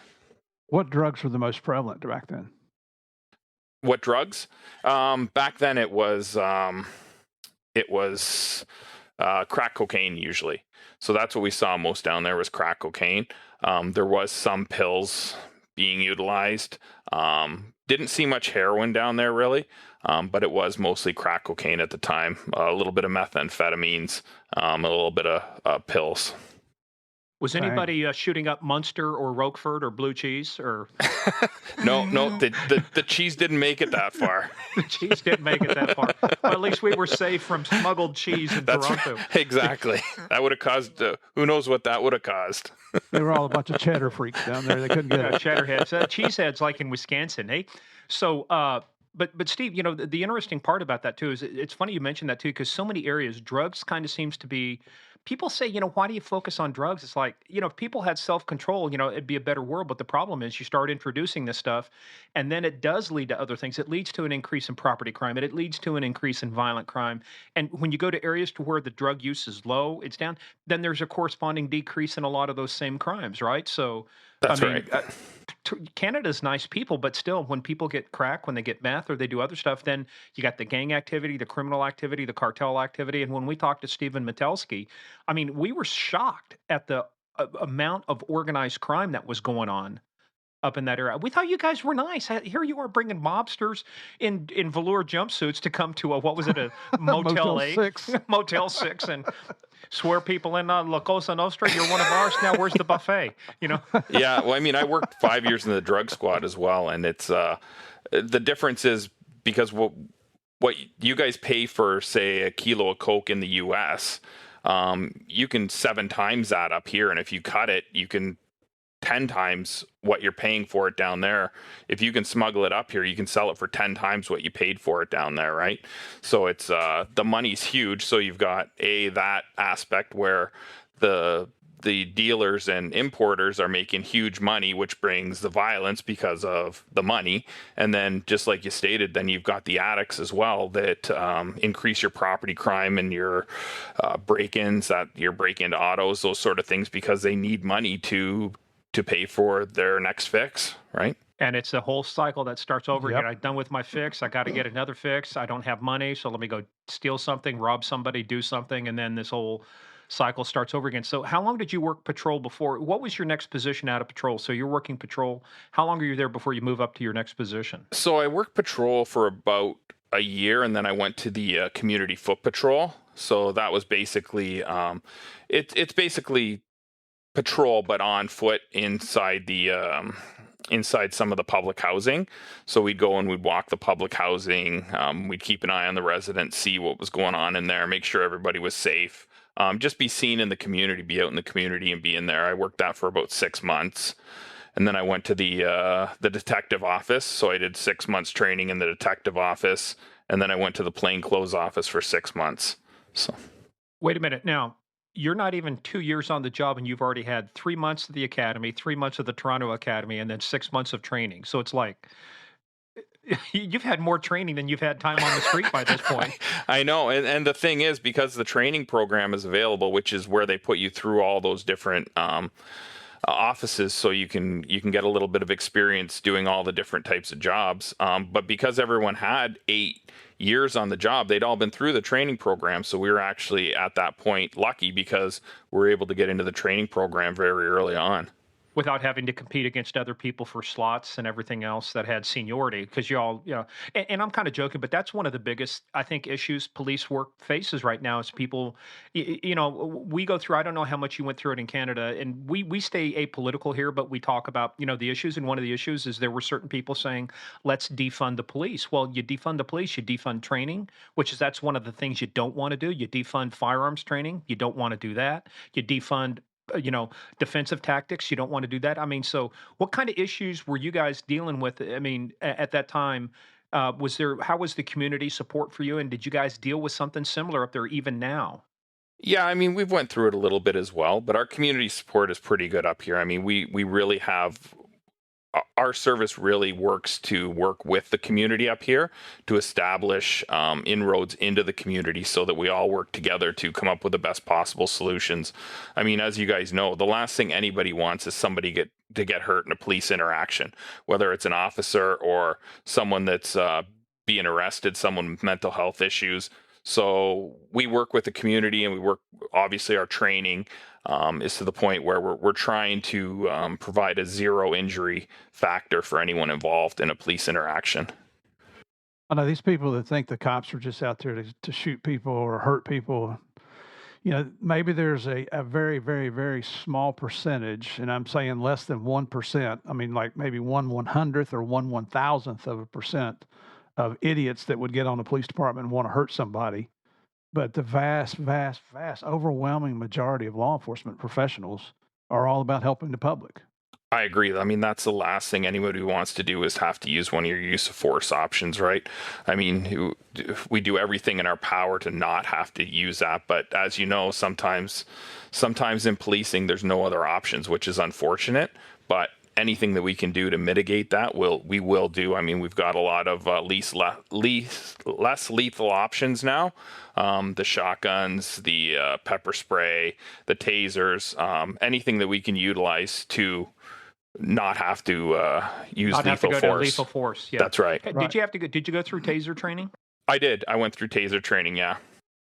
S3: What drugs were the most prevalent back then?
S2: What drugs? Back then, it was crack cocaine usually. So that's what we saw most down there was crack cocaine. There was some pills being utilized. Didn't see much heroin down there really, but it was mostly crack cocaine at the time. A little bit of methamphetamines, a little bit of pills.
S5: Was anybody shooting up Munster or Roquefort or blue cheese or?
S2: No, the cheese didn't make it that far.
S5: The cheese didn't make it that far. Well, at least we were safe from smuggled cheese in Toronto.
S2: Right. Exactly. That would have caused, who knows what that would have caused.
S3: They were all a bunch of cheddar freaks down there. They couldn't get it.
S5: Cheddarheads, cheeseheads like in Wisconsin, hey? So, but Steve, the interesting part about that too is it's funny you mentioned that too, because so many areas, drugs kind of seems to be. People say, why do you focus on drugs? It's like, if people had self-control, it'd be a better world. But the problem is you start introducing this stuff and then it does lead to other things. It leads to an increase in property crime and it leads to an increase in violent crime. And when you go to areas to where the drug use is low, it's down, then there's a corresponding decrease in a lot of those same crimes, right? So,
S2: That's right.
S5: Canada's nice people, but still, when people get crack, when they get meth or they do other stuff, then you got the gang activity, the criminal activity, the cartel activity. And when we talked to Stephen Metelsky, I mean, we were shocked at the amount of organized crime that was going on up in that area. We thought you guys were nice. Here you are bringing mobsters in velour jumpsuits to come to what was it, a Motel 8?
S3: 6.
S5: Motel 6, and swear people in La Cosa Nostra, you're one of ours. Now where's the buffet?
S2: Yeah, well, I mean, I worked 5 years in the drug squad as well, and it's the difference is because what you guys pay for, say, a kilo of coke in the U.S., you can 7 times that up here, and if you cut it, you can 10 times what you're paying for it down there. If you can smuggle it up here, you can sell it for 10 times what you paid for it down there, right? So it's the money's huge. So you've got that aspect where the the dealers and importers are making huge money, which brings the violence because of the money. And then, just like you stated, then you've got the addicts as well that increase your property crime and your break-ins, that your break into autos, those sort of things, because they need money to pay for their next fix, right?
S5: And it's a whole cycle that starts over
S3: Yep.
S5: again. I'm done with my fix. I got to get another fix. I don't have money, so let me go steal something, rob somebody, do something, and then this whole cycle starts over again. So how long did you work patrol before? What was your next position out of patrol? So you're working patrol. How long are you there before you move up to your next position?
S2: So I worked patrol for about a year, and then I went to the community foot patrol. So that was basically it's basically patrol, but on foot inside the inside some of the public housing. So we'd go and we'd walk the public housing. We'd keep an eye on the residents, see what was going on in there, make sure everybody was safe. Just be seen in the community, be out in the community and be in there. I worked that for about 6 months. And then I went to the detective office. So I did 6 months training in the detective office. And then I went to the plainclothes office for 6 months. So
S5: Wait a minute. Now, you're not even 2 years on the job, and you've already had 3 months of the academy, 3 months of the Toronto Academy, and then 6 months of training. So it's like you've had more training than you've had time on the street by this point.
S2: I know. And the thing is, because the training program is available, which is where they put you through all those different offices, so you can get a little bit of experience doing all the different types of jobs. But because everyone had 8 years on the job, they'd all been through the training program. So we were actually at that point lucky because we were able to get into the training program very early on.
S5: Without having to compete against other people for slots and everything else that had seniority, because you all, and I'm kind of joking, but that's one of the biggest, I think, issues police work faces right now is people, we go through, I don't know how much you went through it in Canada, and we stay apolitical here, but we talk about, the issues, and one of the issues is there were certain people saying, let's defund the police. Well, you defund the police, you defund training, that's one of the things you don't want to do. You defund firearms training, you don't want to do that. You defund defensive tactics. You don't want to do that. I mean, so what kind of issues were you guys dealing with? I mean, at that time, how was the community support for you? And did you guys deal with something similar up there even now?
S2: Yeah, I mean, we've went through it a little bit as well, but our community support is pretty good up here. I mean, we really have, our service really works to work with the community up here to establish inroads into the community so that we all work together to come up with the best possible solutions. I mean, as you guys know, the last thing anybody wants is somebody to get hurt in a police interaction, whether it's an officer or someone that's being arrested, someone with mental health issues. So we work with the community, and we work, obviously our training is to the point where we're trying to provide a zero injury factor for anyone involved in a police interaction.
S3: I know these people that think the cops are just out there to shoot people or hurt people. Maybe there's a very, very, very small percentage, and I'm saying less than 1%. I mean, like maybe 1/100th or 1/1000th of a percent of idiots that would get on the police department and want to hurt somebody. But the vast, vast, vast, overwhelming majority of law enforcement professionals are all about helping the public.
S2: I agree. I mean, that's the last thing anybody wants to do is have to use one of your use of force options, right? I mean, we do everything in our power to not have to use that. But as you know, sometimes in policing, there's no other options, which is unfortunate. But anything that we can do to mitigate that, we will do. I mean, we've got a lot of less lethal options now. The shotguns, the pepper spray, the tasers, anything that we can utilize to not have to use
S5: Not have to
S2: lethal
S5: go to
S2: force.
S5: lethal force. Yeah.
S2: That's right.
S5: Did you have to go? Did you go through taser training?
S2: I did. I went through taser training. Yeah.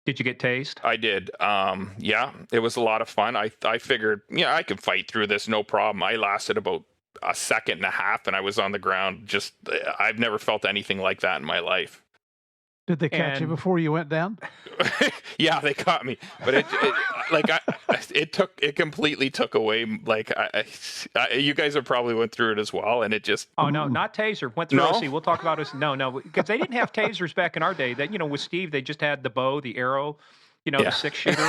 S5: Did you get tased?
S2: I did. Yeah, it was a lot of fun. I figured, I could fight through this, no problem. I lasted about a second and a half, and I was on the ground. I've never felt anything like that in my life.
S3: Did they catch you before you went down?
S2: Yeah, they caught me, but it completely took away. Like you guys have probably went through it as well, and it just.
S5: Oh no, not taser. Went through
S2: No?
S5: OC. We'll talk about it. No, because they didn't have tasers back in our day. That with Steve, they just had the bow, the arrow. The 6-shooter.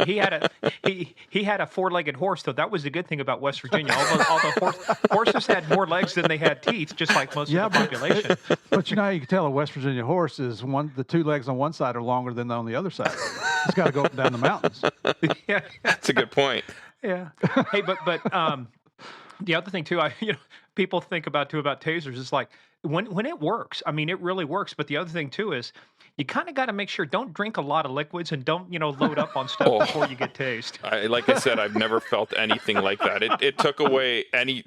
S5: He had a 4-legged horse, though. That was the good thing about West Virginia. All the horses had more legs than they had teeth, just like most of the population.
S3: But how you can tell a West Virginia horse is the 2 legs on one side are longer than on the other side. It's got to go up and down the mountains.
S5: Yeah.
S2: That's a good point.
S5: Yeah. Hey, but the other thing too, people think about tasers. It's like when it works. I mean, it really works. But the other thing too is you kind of got to make sure don't drink a lot of liquids and don't load up on stuff before you get tased.
S2: Like I said, I've never felt anything like that. It took away any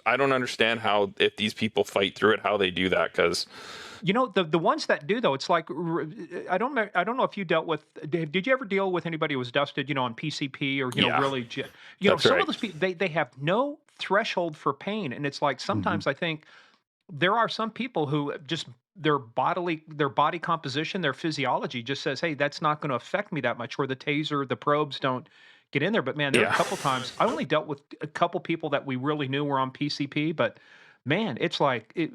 S2: I don't understand how if these people fight through it, how they do that because.
S5: The ones that do though, it's like I don't know if you dealt with. Did you ever deal with anybody who was dusted, on PCP or
S2: Yeah.
S5: really,
S2: That's
S5: some
S2: right.
S5: of those people they have no threshold for pain, and it's like sometimes I think there are some people who just their body composition, their physiology just says, hey, that's not going to affect me that much, where the taser, the probes don't get in there. But man, there are a couple times I only dealt with a couple people that we really knew were on PCP, but man, it's like it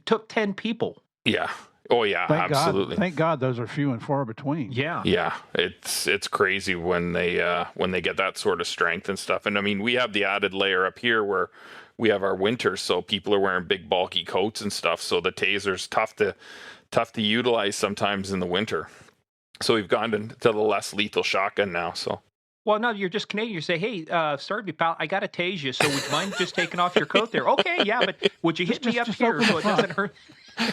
S5: took 10 people.
S2: Yeah. Oh yeah, absolutely.
S3: Thank God those are few and far between.
S5: Yeah.
S2: Yeah, it's crazy when they get that sort of strength and stuff. And I mean, we have the added layer up here where we have our winters, so people are wearing big bulky coats and stuff. So the taser's tough to utilize sometimes in the winter. So we've gone to the less lethal shotgun now. So.
S5: Well, no, you're just Canadian. You say, hey, sorry to be pal, I got to tase you, so would you mind just taking off your coat there? Okay, yeah, but would you hit me up here so it doesn't hurt?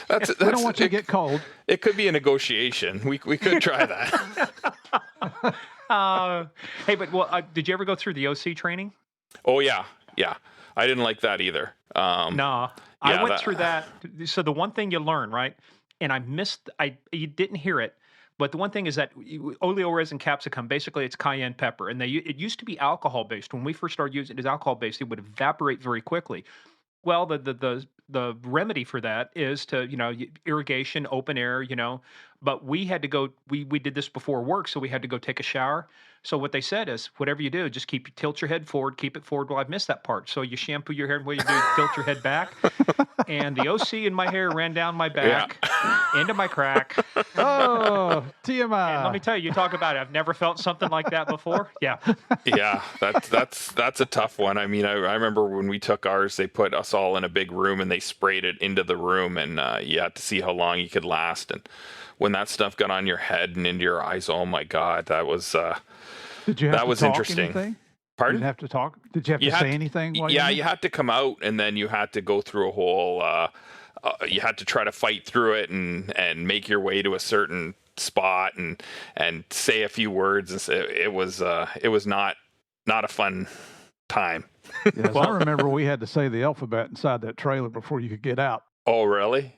S3: We don't want you to get cold.
S2: It could be a negotiation. We could try that.
S5: Hey, but did you ever go through the OC training?
S2: Oh, yeah. I didn't like that either.
S5: No, I went through that. So the one thing you learn, right? And you didn't hear it. But the one thing is that oleoresin capsicum, basically it's cayenne pepper. And it used to be alcohol-based. When we first started using it as alcohol-based, it would evaporate very quickly. Well, the remedy for that is to, irrigation, open air, but we had to go, we did this before work, so we had to go take a shower. So what they said is, whatever you do, just tilt your head forward, keep it forward. Well, I've missed that part. So you shampoo your hair, and what you do, tilt your head back. And the OC in my hair ran down my back, into my crack.
S3: Oh, TMI.
S5: And let me tell you, you talk about it. I've never felt something like that before. Yeah.
S2: Yeah, that's a tough one. I mean, I remember when we took ours, they put us all in a big room and they sprayed it into the room, and you had to see how long you could last. And when that stuff got on your head and into your eyes, oh my God, that was
S3: Did you have
S2: that
S3: to
S2: was
S3: talk
S2: interesting.
S3: Anything?
S2: Pardon?
S3: You didn't have to talk? Did you have to say anything?
S2: You had to come out, and then you had to go through a whole. You had to try to fight through it and make your way to a certain spot and say a few words. And it was not a fun time.
S3: Yes, I remember we had to say the alphabet inside that trailer before you could get out.
S2: Oh, really?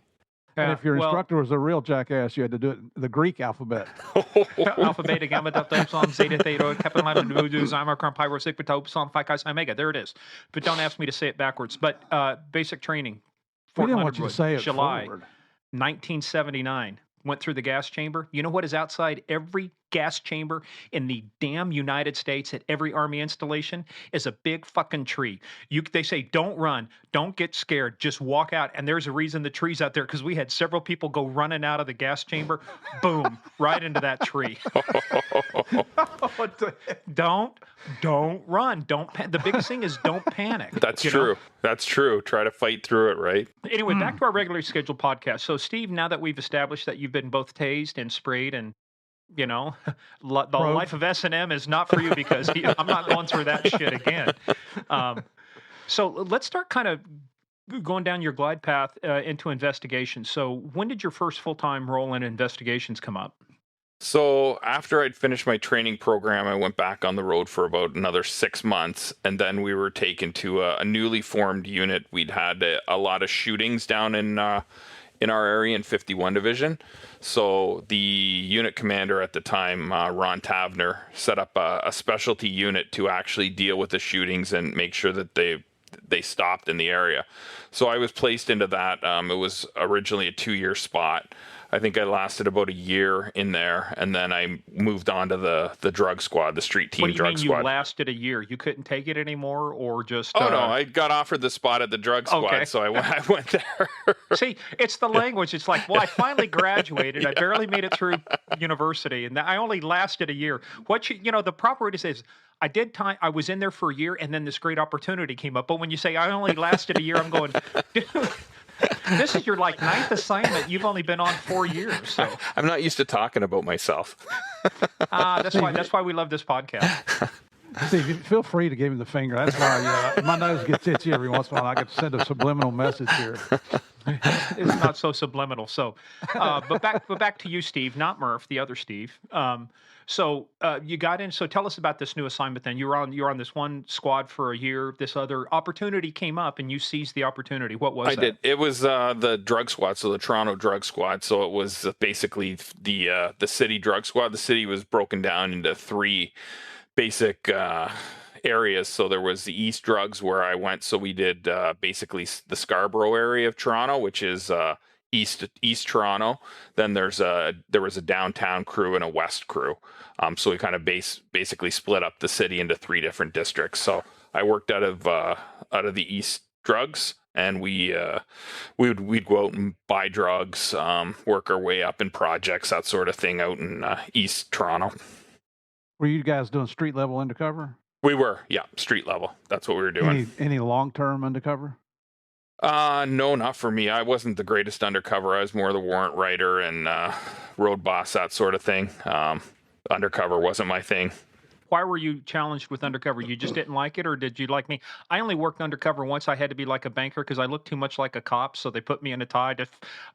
S3: And if your instructor was a real jackass, you had to do it the Greek alphabet.
S5: Alpha, beta, gamma, delta, epsilon, zeta, theta, kappa, lambda, nu, zymer, pi, rho, sigma, tau, epsilon, phi, chi, psi, omega. There it is. But don't ask me to say it backwards. But basic training.
S3: We didn't want you to say it
S5: July
S3: forward.
S5: 1979. Went through the gas chamber. You know what is outside every gas chamber in the damn United States at every Army installation is a big fucking tree. They say, don't run, don't get scared, just walk out. And there's a reason the tree's out there, because we had several people go running out of the gas chamber, boom, right into that tree. Don't run. The biggest thing is don't panic.
S2: That's true. That's true. Try to fight through it, right?
S5: Anyway, back to our regularly scheduled podcast. So, Steve, now that we've established that you've been both tased and sprayed and the life of S&M is not for you, because I'm not going through that shit again. So let's start kind of going down your glide path into investigation. So when did your first full-time role in investigations come up?
S2: So after I'd finished my training program, I went back on the road for about another 6 months, and then we were taken to a newly formed unit. We'd had a lot of shootings down in our area in 51 Division. So the unit commander at the time, Ron Tavner, set up a specialty unit to actually deal with the shootings and make sure that they stopped in the area. So I was placed into that. It was originally a 2-year spot. I think I lasted about a year in there, and then I moved on to the drug squad, the street team drug squad.
S5: You lasted a year? You couldn't take it anymore, or just?
S2: Oh no, I got offered the spot at the drug squad, so I went there.
S5: See, it's the language. It's like, well, I finally graduated. I barely made it through university, and I only lasted a year. The proper way to say is, I did time. I was in there for a year, and then this great opportunity came up. But when you say I only lasted a year, I'm going, dude, This is your ninth assignment. You've only been on 4 years, so
S2: I'm not used to talking about myself.
S5: that's why we love this podcast.
S3: Steve, feel free to give him the finger. That's why my nose gets itchy every once in a while. I get to send a subliminal message here.
S5: It's not so subliminal. So, but back to you, Steve, not Murph, the other Steve. So you got in. So tell us about this new assignment. Then you're on this one squad for a year. This other opportunity came up, and you seized the opportunity. What was that?
S2: I did. It was the drug squad, so the Toronto drug squad. So it was basically the city drug squad. The city was broken down into 3 basic areas. So there was the East Drugs where I went. So we did basically the Scarborough area of Toronto, which is East Toronto. Then there was a downtown crew and a West crew. So we kind of basically split up the city into 3 different districts. So I worked out of the East Drugs, and we'd go out and buy drugs, work our way up in projects, that sort of thing, out in East Toronto.
S3: Were you guys doing street level undercover?
S2: We were, yeah, street level. That's what we were doing.
S3: Any long-term undercover?
S2: No, not for me. I wasn't the greatest undercover. I was more the warrant writer and road boss, that sort of thing. Undercover wasn't my thing.
S5: Why were you challenged with undercover? You just didn't like it, or did you like me? I only worked undercover once. I had to be like a banker because I looked too much like a cop, so they put me in a tie.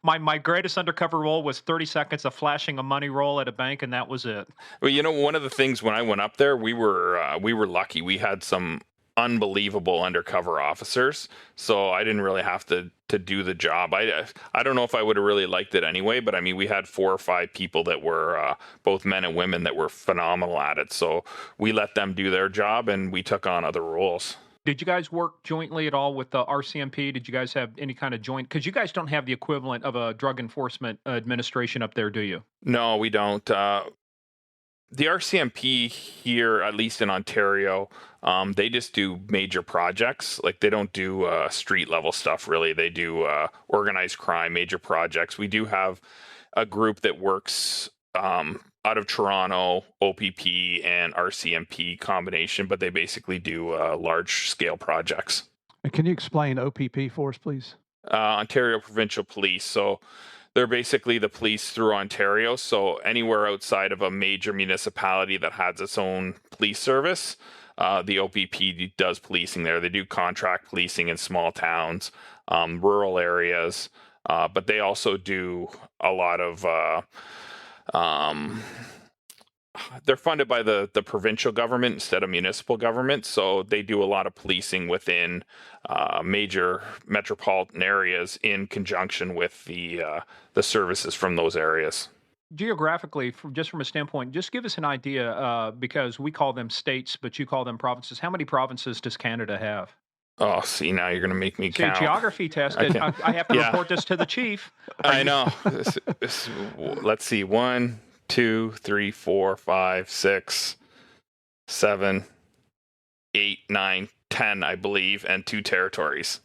S5: My greatest undercover role was 30 seconds of flashing a money roll at a bank, and that was it.
S2: Well, one of the things when I went up there, we were lucky. We had some unbelievable undercover officers, so I didn't really have to do the job. I don't know if I would have really liked it anyway, but I mean, we had 4 or 5 people that were both men and women that were phenomenal at it, so we let them do their job and we took on other roles.
S5: Did you guys work jointly at all with the RCMP? Did you guys have any kind of joint? Because you guys don't have the equivalent of a drug enforcement administration up there, do you?
S2: No, we don't. The RCMP here, at least in Ontario, they just do major projects. Like, they don't do street level stuff, really. They do organized crime, major projects. We do have a group that works out of Toronto, OPP and RCMP combination, but they basically do large scale projects.
S3: And can you explain OPP for us, please?
S2: Ontario Provincial Police. So they're basically the police through Ontario. So anywhere outside of a major municipality that has its own police service, the OPP does policing there. They do contract policing in small towns, rural areas, but they also do a lot of they're funded by the provincial government instead of municipal government, so they do a lot of policing within major metropolitan areas in conjunction with the services from those areas.
S5: Geographically, just from a standpoint, just give us an idea, because we call them states, but you call them provinces. How many provinces does Canada have?
S2: Oh, see, now you're going to make me count.
S5: Geography test. I have to report this to the chief.
S2: I know. Let's see. 1, 2, 3, 4, 5, 6, 7, 8, 9, 10, I believe, and 2 territories.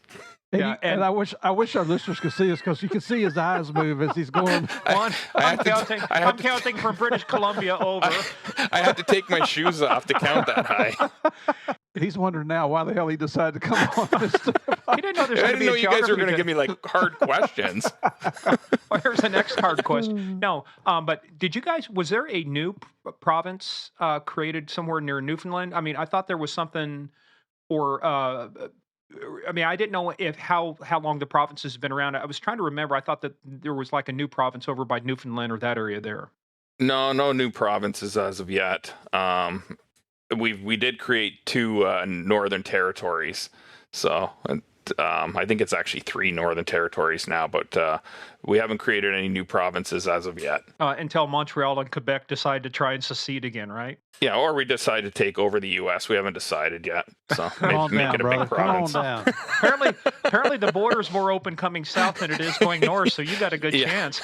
S3: And I wish our listeners could see us, because you can see his eyes move as he's going.
S5: I'm counting from British Columbia over.
S2: I had to take my shoes off to count that high.
S3: He's wondering now why the hell he decided to come on this.
S5: He didn't know there's
S2: I
S5: going to
S2: didn't
S5: be
S2: know
S5: a
S2: you guys were going to
S5: geography
S2: give me like hard questions.
S5: Well, here's the next hard question. No, but did you guys? Was there a new province created somewhere near Newfoundland? I mean, I thought there was something, or I mean, I didn't know how long the province has been around. I was trying to remember. I thought that there was like a new province over by Newfoundland or that area there.
S2: No new provinces as of yet. We did create 2 northern territories. So I think it's actually 3 northern territories now, but we haven't created any new provinces as of yet.
S5: Until Montreal and Quebec decide to try and secede again, right?
S2: Yeah, or we decide to take over the U.S. We haven't decided yet. So
S3: make
S2: it a big province.
S3: Come on down.
S5: Apparently the border's more open coming south than it is going north, so you got a good chance.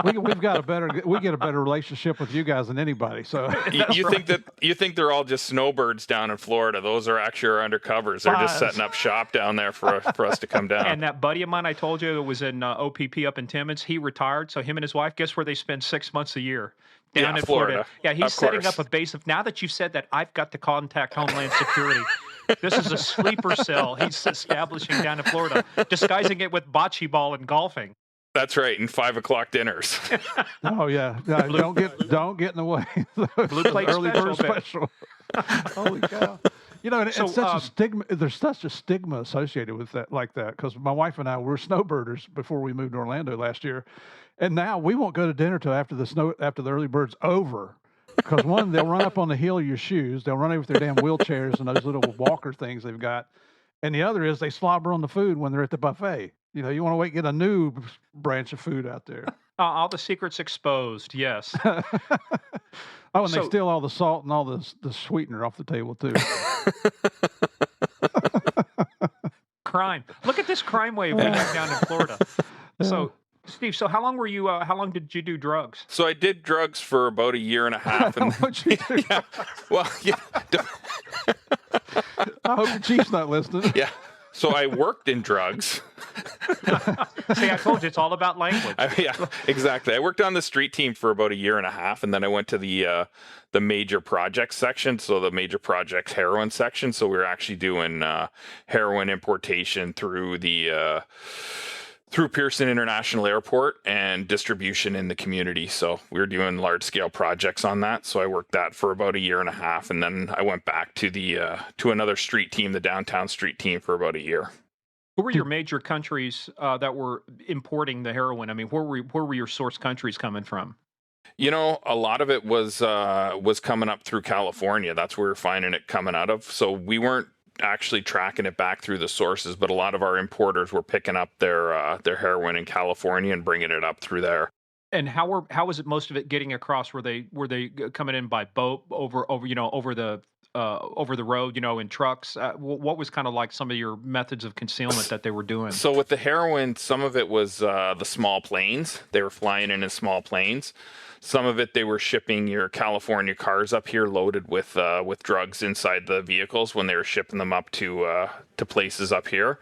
S3: We get a better relationship with you guys than anybody. So
S2: you think they're all just snowbirds down in Florida? Those are actually our undercovers. They're just setting up shop down there for us to come down.
S5: And that buddy of mine I told you was in OPP up in Timmins. He retired, so him and his wife, guess where they spend 6 months a year? Down in Florida. Yeah, he's setting up a base of. Now that you've said that, I've got to contact Homeland Security. This is a sleeper cell he's establishing down in Florida, disguising it with bocce ball and golfing.
S2: That's right, and 5 o'clock dinners.
S3: Oh yeah, don't get in the way.
S5: Blue plate
S3: Early bird
S5: special,
S3: special. Holy cow! You know, and
S5: So,
S3: it's such a stigma. There's such a stigma associated with that, like that. Because my wife and I were snowbirders before we moved to Orlando last year, and now we won't go to dinner till after the early bird's over. Because one, they'll run up on the heel of your shoes. They'll run over with their damn wheelchairs and those little walker things they've got. And the other is they slobber on the food when they're at the buffet. You know, you want to wait, get a new branch of food out there.
S5: all the secrets exposed. Yes.
S3: Oh, and
S5: So-
S3: they steal all the salt and all the sweetener off the table too.
S5: Crime. Look at this crime wave we have down in Florida. So, Steve, so how long did you do drugs?
S2: So I did drugs for about a year and a half, and
S3: What'd you do?
S2: yeah, well, yeah,
S3: I hope the chief's not listening.
S2: yeah. So I worked in drugs.
S5: See, I told you it's all about language.
S2: Yeah, exactly. I worked on the street team for about a year and a half, and then I went to the major projects section, so the major projects heroin section. So we were actually doing heroin importation through through Pearson International Airport and distribution in the community. So we were doing large scale projects on that. So I worked that for about a year and a half, and then I went back to to another street team, the downtown street team, for about a year.
S5: Who were your major countries that were importing the heroin? I mean, where were your source countries coming from?
S2: You know, a lot of it was coming up through California. That's where we were finding it coming out of. So we weren't actually tracking it back through the sources, but a lot of our importers were picking up their heroin in California and bringing it up through there.
S5: And how was it most of it getting across? Were they coming in by boat over the road, in trucks? What was kind of like some of your methods of concealment that they were doing?
S2: So with the heroin, some of it was the small planes. They were flying in small planes. Some of it they were shipping your California cars up here loaded with drugs inside the vehicles when they were shipping them up to places up here.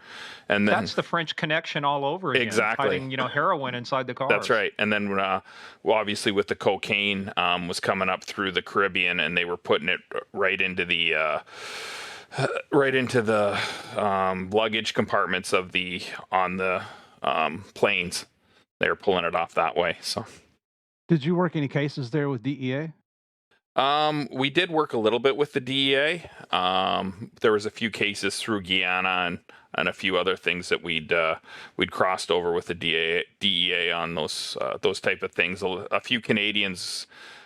S2: And then
S5: that's the French Connection all over again.
S2: Exactly.
S5: Hiding, heroin inside the cars.
S2: That's right. And then well, obviously with the cocaine was coming up through the Caribbean, and they were putting it right into the luggage compartments on the planes. They were pulling it off that way. So.
S3: Did you work any cases there with DEA?
S2: We did work a little bit with the DEA. There was a few cases through Guyana and a few other things that we'd crossed over with the DEA on those type of things. A few Canadians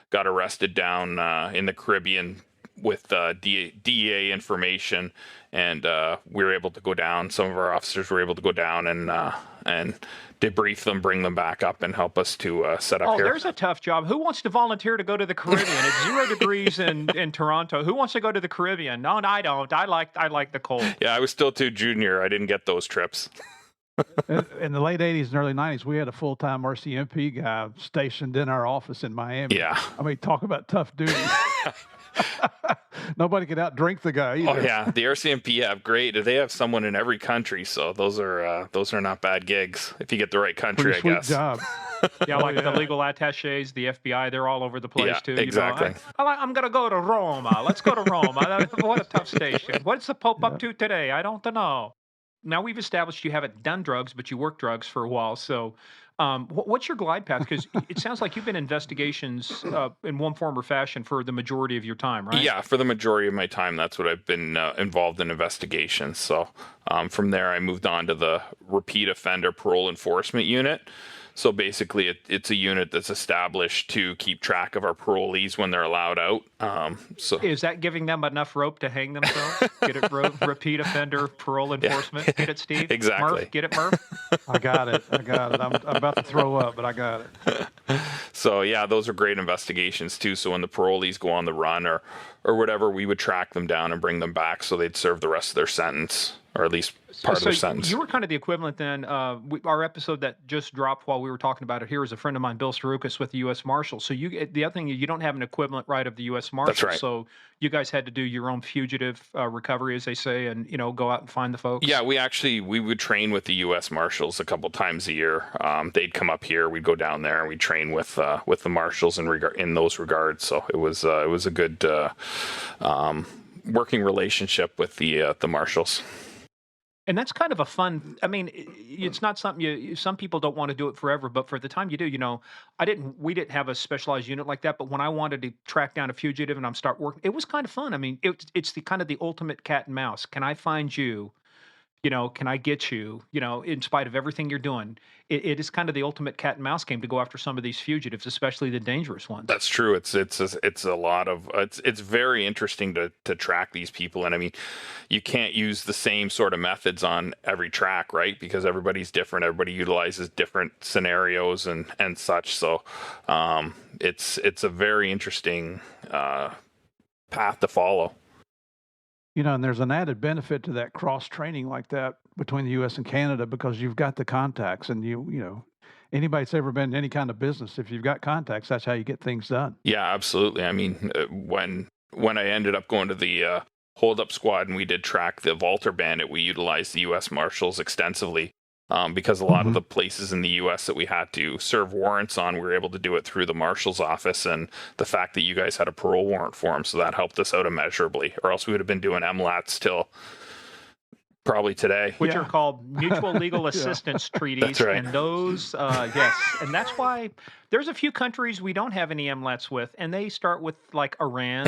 S2: got arrested down in the Caribbean with DEA information, and we were able to go down. Some of our officers were able to go down and debrief them, bring them back up, and help us to set up here.
S5: There's a tough job. Who wants to volunteer to go to the Caribbean? It's 0 degrees in Toronto. Who wants to go to the Caribbean? No, I don't. I like the cold.
S2: Yeah, I was still too junior. I didn't get those trips.
S3: In the late 80s and early 90s, we had a full-time RCMP guy stationed in our office in Miami.
S2: Yeah.
S3: I mean, talk about tough duty. Nobody could outdrink the guy either.
S2: Oh yeah, the RCMP have great. They have someone in every country, so those are not bad gigs if you get the right country.
S3: Pretty sweet
S2: I guess.
S3: job.
S5: Yeah, like the legal attaches, the FBI, they're all over the place
S2: Yeah,
S5: too.
S2: exactly.
S5: I'm going to go to Roma. Let's go to Roma. What a tough station. What's the Pope up to today? I don't know. Now we've established you haven't done drugs, but you worked drugs for a while. So what's your glide path? Because it sounds like you've been in investigations in one form or fashion for the majority of your time, right?
S2: Yeah, for the majority of my time, that's what I've been involved in investigations. So from there, I moved on to the Repeat Offender Parole Enforcement Unit. So basically, it's a unit that's established to keep track of our parolees when they're allowed out. So
S5: is that giving them enough rope to hang themselves? Get it, repeat offender parole enforcement. Yeah. Get it, Steve?
S2: Exactly.
S5: Murph? Get it, Murph?
S3: I got it. I'm about to throw up, but I got it.
S2: So yeah, those are great investigations too. So when the parolees go on the run or whatever, we would track them down and bring them back so they'd serve the rest of their sentence, or at least part of their sentence.
S5: You were kind of the equivalent then. Our episode that just dropped while we were talking about it here is a friend of mine, Bill Staroukas, with the U.S. Marshals. So the other thing, you don't have an equivalent right of the U.S. Marshals.
S2: That's right.
S5: So you guys had to do your own fugitive recovery, as they say, and go out and find the folks.
S2: Yeah, we would train with the U.S. Marshals a couple times a year. They'd come up here, we'd go down there, and we'd train with the Marshals in those regards. So it was a good working relationship with the marshals.
S5: And that's kind of a fun. I mean, it's not something some people don't want to do it forever, but for the time you do, we didn't have a specialized unit like that. But when I wanted to track down a fugitive and I'm start working, it was kind of fun. I mean, it's the kind of the ultimate cat and mouse. Can I find you? Can I get you? In spite of everything you're doing, it is kind of the ultimate cat and mouse game to go after some of these fugitives, especially the dangerous ones.
S2: That's true. It's a lot of it's very interesting to track these people, and I mean, you can't use the same sort of methods on every track, right? Because everybody's different. Everybody utilizes different scenarios and such. So, it's a very interesting path to follow.
S3: And there's an added benefit to that cross training like that between the U.S. and Canada because you've got the contacts, and anybody that's ever been in any kind of business, if you've got contacts, that's how you get things done.
S2: Yeah, absolutely. I mean, when I ended up going to the hold up squad and we did track the Walter Bandit, we utilized the U.S. Marshals extensively. Because a lot of the places in the U.S. that we had to serve warrants on, we were able to do it through the marshal's office, and the fact that you guys had a parole warrant for them, so that helped us out immeasurably. Or else we would have been doing MLATs till probably today.
S5: Which are called mutual legal assistance treaties.
S2: That's right.
S5: And those, yes. And that's why there's a few countries we don't have any MLATs with, and they start with like Iran,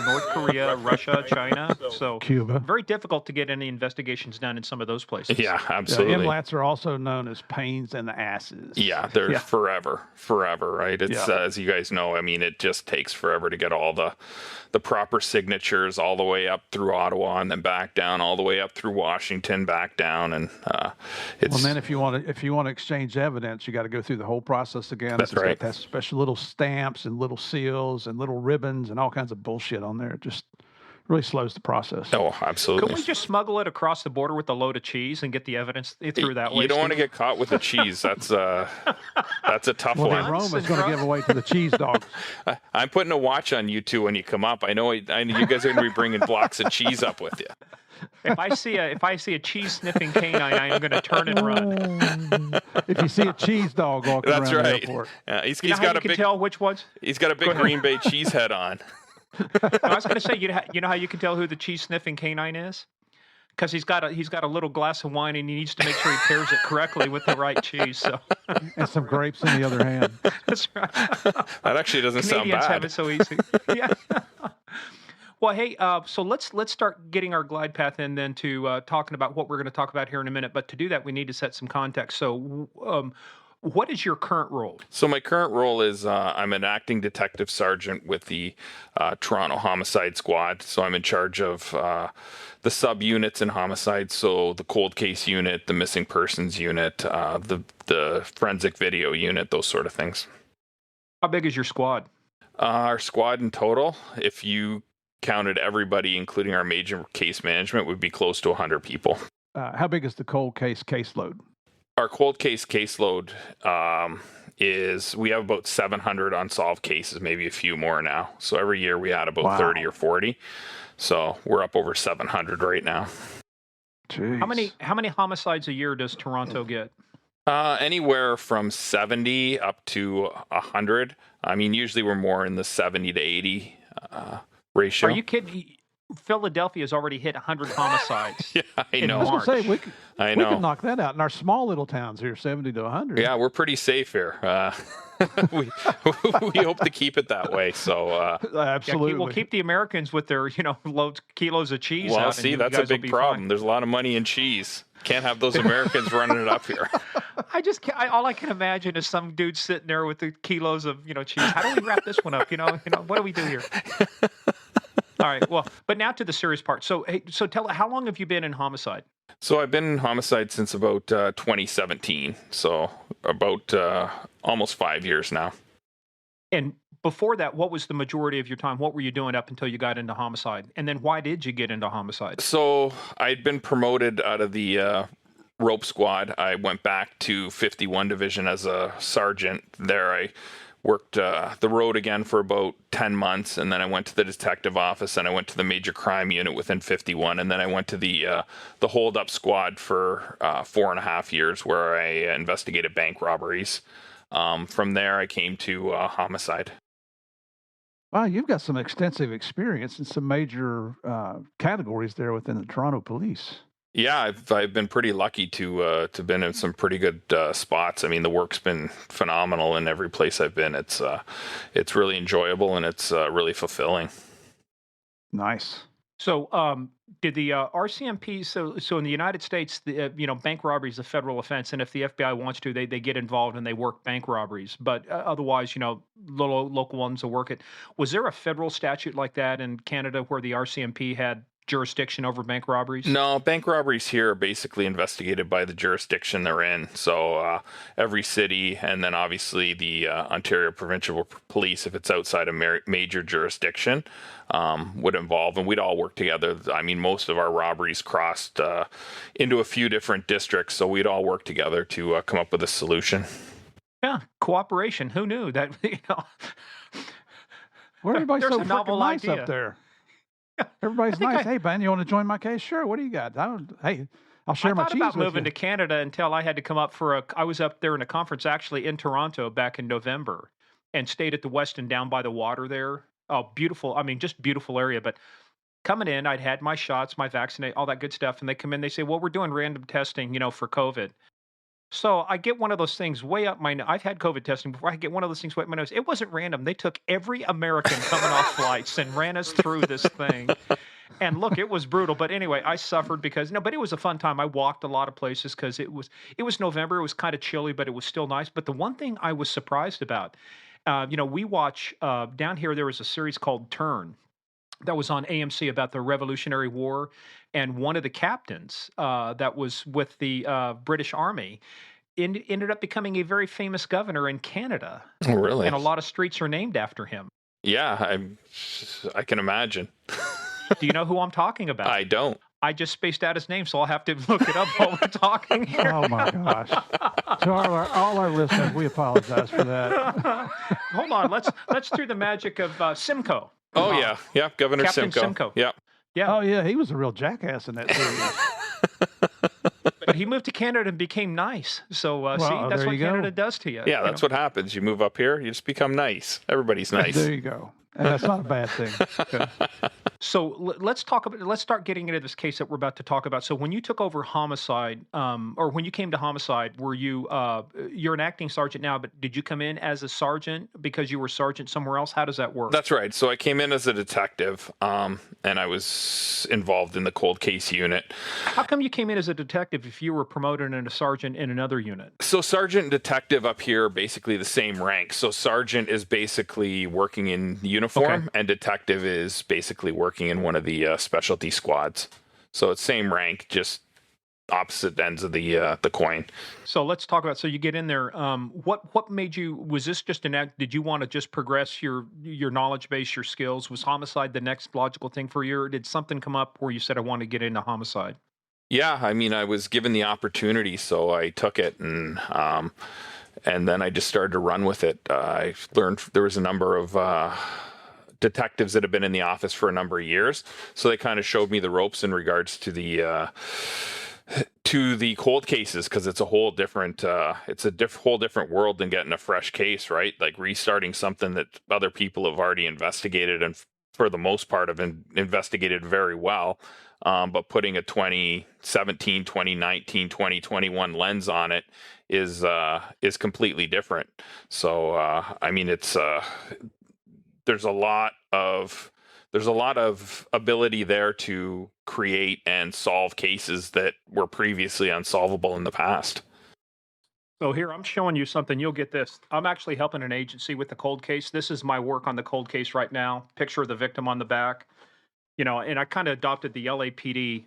S5: North Korea, Russia, China. So
S3: Cuba.
S5: Very difficult to get any investigations done in some of those places.
S2: Yeah, absolutely.
S3: MLATs are also known as pains in the asses.
S2: Yeah, they're forever, right? It's as you guys know, I mean, it just takes forever to get all the proper signatures all the way up through Ottawa and then back down all the way up through Washington, back down, and it's.
S3: Well, then if you want to exchange evidence, you got to go through the whole process again.
S2: That's right.
S3: It has special little stamps and little seals and little ribbons and all kinds of bullshit on there. It just really slows the process.
S2: Oh, absolutely.
S5: Can we just smuggle it across the border with a load of cheese and get the evidence through that way?
S2: You don't want to get caught with the cheese. That's a tough one.
S3: Well, Rome is going to give away to the cheese dogs.
S2: I'm putting a watch on you two when you come up. I know you guys are going to be bringing blocks of cheese up with you.
S5: If I see a cheese sniffing canine, I'm going to turn and run.
S3: If you see a cheese dog walking around the airport,
S2: he's got a big.
S5: Tell which ones?
S2: He's got a big Green Bay cheese head on.
S5: I was going to say, you know how you can tell who the cheese sniffing canine is? Because he's got a little glass of wine and he needs to make sure he pairs it correctly with the right cheese. So
S3: and some grapes in the other hand.
S5: That's right.
S2: That actually doesn't sound bad.
S5: Canadians have it so easy. Yeah. Well, hey, so let's start getting our glide path in then to talking about what we're going to talk about here in a minute. But to do that, we need to set some context. So, what is your current role?
S2: So my current role is I'm an acting detective sergeant with the Toronto Homicide Squad. So I'm in charge of the sub-units in homicide. So the cold case unit, the missing persons unit, the forensic video unit, those sort of things.
S5: How big is your squad?
S2: Our squad in total, if you counted everybody, including our major case management, would be close to 100 people.
S3: How big is the cold case caseload?
S2: Our cold case caseload is, we have about 700 unsolved cases, maybe a few more now. So every year we had about 30 or 40. So we're up over 700 right now.
S3: Jeez.
S5: How many homicides a year does Toronto get?
S2: Anywhere from 70 up to 100. I mean, usually we're more in the 70 to 80 ratio.
S5: Are you kidding? Philadelphia's already hit 100 homicides.
S2: Yeah, I know.
S3: I was gonna say, we could knock that out in our small little towns here, 70 to 100.
S2: Yeah, we're pretty safe here. We hope to keep it that way. So
S3: absolutely,
S5: we'll keep the Americans with their kilos of cheese.
S2: Well,
S5: out,
S2: see, that's a big problem.
S5: Fine.
S2: There's a lot of money in cheese. Can't have those Americans running it up here.
S5: All I can imagine is some dude sitting there with the kilos of cheese. How do we wrap this one up? What do we do here? All right. Well, but now to the serious part. So tell, how long have you been in homicide?
S2: So I've been in homicide since about 2017. So about almost 5 years now.
S5: And before that, what was the majority of your time? What were you doing up until you got into homicide? And then why did you get into homicide?
S2: So I'd been promoted out of the rope squad. I went back to 51 Division as a sergeant. There I worked the road again for about 10 months, and then I went to the detective office, and I went to the major crime unit within 51, and then I went to the hold-up squad for 4.5 years, where I investigated bank robberies. From there, I came to homicide.
S3: Wow, you've got some extensive experience in some major categories there within the Toronto Police.
S2: Yeah, I've been pretty lucky to been in some pretty good spots. I mean, the work's been phenomenal in every place I've been. It's really enjoyable and it's really fulfilling.
S3: Nice.
S5: So, did the RCMP? So in the United States, bank robbery is a federal offense, and if the FBI wants to, they get involved and they work bank robberies. But otherwise, local ones will work it. Was there a federal statute like that in Canada where the RCMP had jurisdiction over bank robberies?
S2: No, bank robberies here are basically investigated by the jurisdiction they're in. So every city, and then obviously the Ontario Provincial Police, if it's outside a major jurisdiction, would involve, and we'd all work together. I mean, most of our robberies crossed into a few different districts, so we'd all work together to come up with a solution.
S5: Yeah, cooperation. Who knew that?
S3: Well, everybody's
S5: There's
S3: so
S5: a novel
S3: freaking nice
S5: idea.
S3: up there. Everybody's nice. Hey, Ben, you want to join my case? Sure. What do you got? Hey, I'll share
S5: I
S3: my
S5: thought
S3: cheese
S5: about
S3: with
S5: moving
S3: you.
S5: to Canada until I had to come up I was up there in a conference actually in Toronto back in November and stayed at the Westin down by the water there. Oh, beautiful. I mean, just beautiful area. But coming in, I'd had my shots, my vaccinate, all that good stuff. And they come in, they say, well, we're doing random testing, for COVID. So I get one of those things way up my I've had COVID testing before. I get one of those things way up my nose. It wasn't random. They took every American coming off flights and ran us through this thing. And look, it was brutal. But anyway, I suffered because but it was a fun time. I walked a lot of places because it was November. It was kind of chilly, but it was still nice. But the one thing I was surprised about, we watch down here. There was a series called Turn that was on AMC about the Revolutionary War, and one of the captains that was with the British Army ended up becoming a very famous governor in Canada,
S2: Oh, really?
S5: and a lot of streets are named after him.
S2: Yeah, I can imagine.
S5: Do you know who I'm talking about?
S2: I don't.
S5: I just spaced out his name, so I'll have to look it up while we're talking here.
S3: Oh my gosh! To all our listeners, we apologize for that.
S5: Hold on, let's do the magic of Simcoe.
S2: Oh yeah, Governor
S5: Captain
S2: Simcoe. Yeah.
S5: Yeah,
S3: Oh yeah, he was a real jackass in that series.
S5: but he moved to Canada and became nice. So
S3: Well,
S5: see, that's
S3: there
S5: what
S3: you go.
S5: Canada does to you.
S2: Yeah, that's what happens. You move up here, you just become nice. Everybody's nice.
S3: There you go. And that's not a bad thing. Good.
S5: So let's start getting into this case that we're about to talk about. So when you took over homicide, or when you came to homicide, were you're an acting sergeant now, but did you come in as a sergeant because you were sergeant somewhere else? How does that work?
S2: That's right. So I came in as a detective, and I was involved in the cold case unit.
S5: How come you came in as a detective if you were promoted into sergeant in another unit?
S2: So sergeant and detective up here are basically the same rank. So sergeant is basically working in uniform, and detective is basically working in one of the specialty squads. So it's same rank, just opposite ends of the coin.
S5: So let's talk about. So you get in there. What made you? Was this just an act? Did you want to just progress your knowledge base, your skills? Was homicide the next logical thing for you, or did something come up where you said I want to get into homicide?
S2: Yeah, I mean, I was given the opportunity, so I took it, and then I just started to run with it. I learned there was a number of detectives that have been in the office for a number of years, so they kind of showed me the ropes in regards to the cold cases, because it's a whole different whole different world than getting a fresh case, right? Like restarting something that other people have already investigated and for the most part have investigated very well, but putting a 2017, 2019, 2021 lens on it is completely different. So I mean, it's there's a lot of ability there to create and solve cases that were previously unsolvable in the past.
S5: So here I'm showing you something. You'll get this. I'm actually helping an agency with the cold case. This is my work on the cold case right now. Picture of the victim on the back. And I kind of adopted the LAPD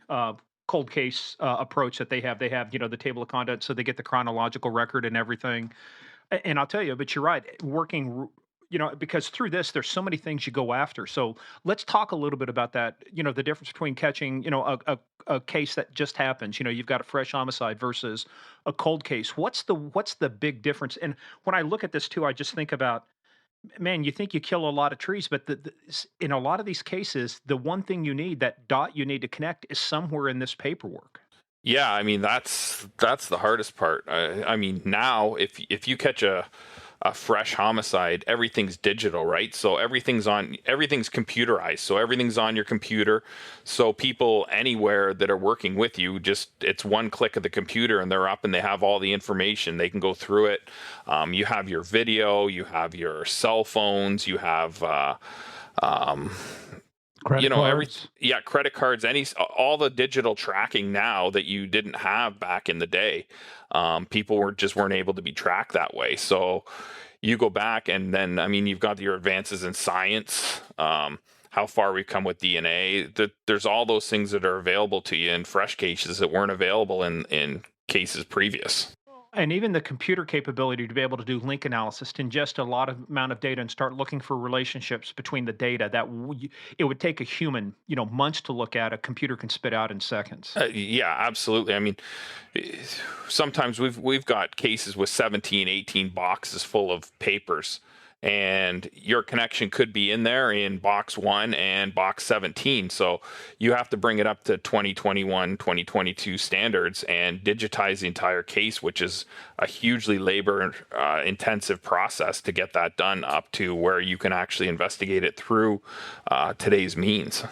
S5: cold case approach that they have. They have, the table of contents, so they get the chronological record and everything. And I'll tell you, but you're right, working, because through this, there's so many things you go after. So let's talk a little bit about that, the difference between catching, a case that just happens, you've got a fresh homicide versus a cold case. What's the big difference? And when I look at this too, I just think about, man, you think you kill a lot of trees, but in a lot of these cases, the one thing you need, that dot you need to connect, is somewhere in this paperwork.
S2: Yeah, I mean, that's the hardest part. I mean, now if you catch a a fresh homicide, everything's digital, right? So everything's computerized. So everything's on your computer. So people anywhere that are working with you, it's one click of the computer and they're up and they have all the information. They can go through it. You have your video, you have your cell phones, you have
S3: Credit cards.
S2: credit cards, all the digital tracking now that you didn't have back in the day. People weren't able to be tracked that way. So you go back and then, I mean, you've got your advances in science, how far we've come with DNA. There's all those things that are available to you in fresh cases that weren't available in cases previous.
S5: And even the computer capability to be able to do link analysis, to ingest a lot of amount of data and start looking for relationships between the data that it would take a human, months to look at, a computer can spit out in seconds.
S2: Yeah, absolutely. I mean, sometimes we've got cases with 17, 18 boxes full of papers, and your connection could be in there in box 1 and box 17. So you have to bring it up to 2021, 2022 standards and digitize the entire case, which is a hugely labor intensive process to get that done up to where you can actually investigate it through today's means.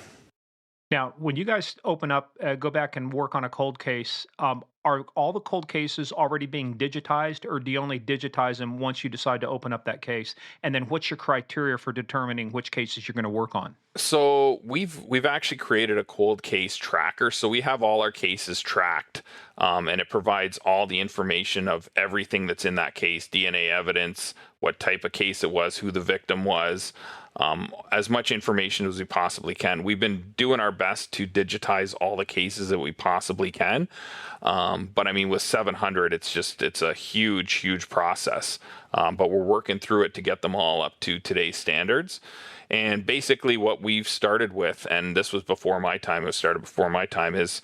S5: Now, when you guys open up, go back and work on a cold case, are all the cold cases already being digitized, or do you only digitize them once you decide to open up that case? And then what's your criteria for determining which cases you're going to work on?
S2: So we've actually created a cold case tracker. So we have all our cases tracked, and it provides all the information of everything that's in that case, DNA evidence, what type of case it was, who the victim was, as much information as we possibly can. We've been doing our best to digitize all the cases that we possibly can. But I mean, with 700, it's a huge process. But we're working through it to get them all up to today's standards. And basically what we've started with, and this was before my time, is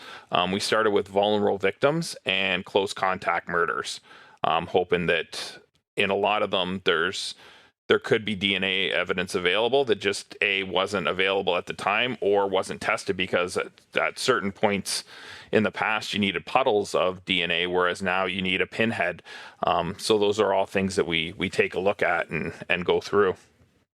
S2: we started with vulnerable victims and close contact murders, hoping that in a lot of them, there could be DNA evidence available that just wasn't available at the time or wasn't tested, because at certain points in the past you needed puddles of DNA, whereas now you need a pinhead. So those are all things that we take a look at and go through.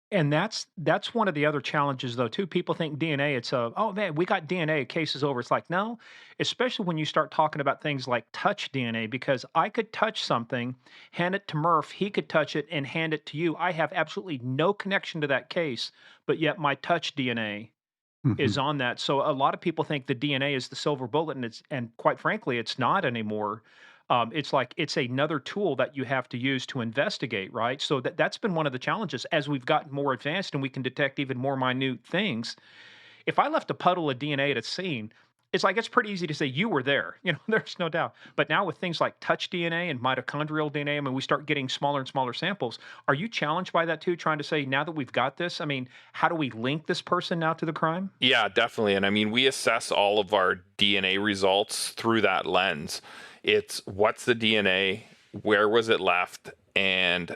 S5: And that's one of the other challenges, though, too. People think DNA, it's oh man, we got DNA, case is over. It's like, no, especially when you start talking about things like touch DNA, because I could touch something, hand it to Murph, he could touch it and hand it to you. I have absolutely no connection to that case, but yet my touch DNA is on that. So a lot of people think the DNA is the silver bullet, and quite frankly, it's not anymore. It's like it's another tool that you have to use to investigate, right? So that's been one of the challenges as we've gotten more advanced and we can detect even more minute things. If I left a puddle of DNA at a scene, it's like it's pretty easy to say you were there. There's no doubt. But now with things like touch DNA and mitochondrial DNA, I mean, we start getting smaller and smaller samples. Are you challenged by that too? Trying to say, now that we've got this, I mean, how do we link this person now to the crime?
S2: Yeah, definitely. And I mean, we assess all of our DNA results through that lens. It's what's the DNA, where was it left, and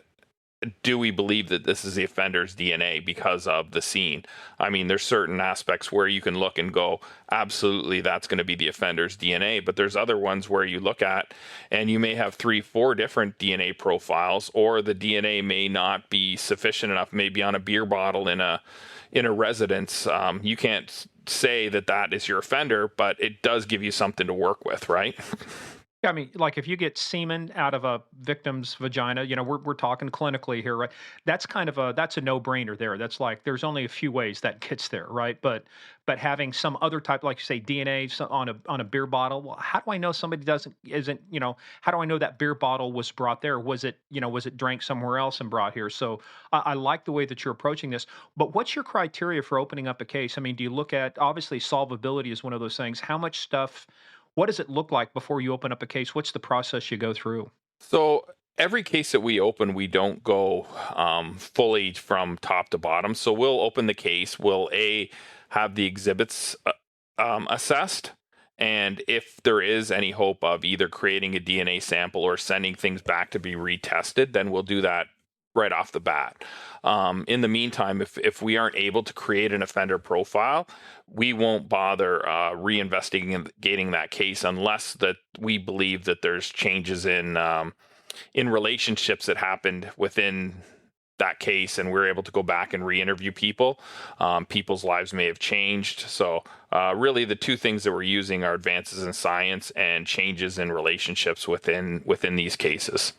S2: do we believe that this is the offender's DNA because of the scene? I mean, there's certain aspects where you can look and go, absolutely, that's going to be the offender's DNA. But there's other ones where you look at and you may have 3-4 different DNA profiles, or the DNA may not be sufficient enough, maybe on a beer bottle in a residence. You can't say that is your offender, but it does give you something to work with, right?
S5: Yeah, I mean, like if you get semen out of a victim's vagina, we're talking clinically here, right? That's that's a no-brainer there. That's like there's only a few ways that gets there, right? But having some other type, like you say, DNA on a beer bottle, well, how do I know somebody isn't? How do I know that beer bottle was brought there? Was it drank somewhere else and brought here? So I like the way that you're approaching this. But what's your criteria for opening up a case? I mean, do you look at, obviously solvability is one of those things. How much stuff? What does it look like before you open up a case? What's the process you go through?
S2: So every case that we open, we don't go fully from top to bottom. So we'll open the case. We'll have the exhibits assessed. And if there is any hope of either creating a DNA sample or sending things back to be retested, then we'll do that right off the bat. In the meantime, if we aren't able to create an offender profile, we won't bother reinvestigating that case unless that we believe that there's changes in in relationships that happened within that case, and we're able to go back and re-interview people. People's lives may have changed. So really the two things that we're using are advances in science and changes in relationships within these cases.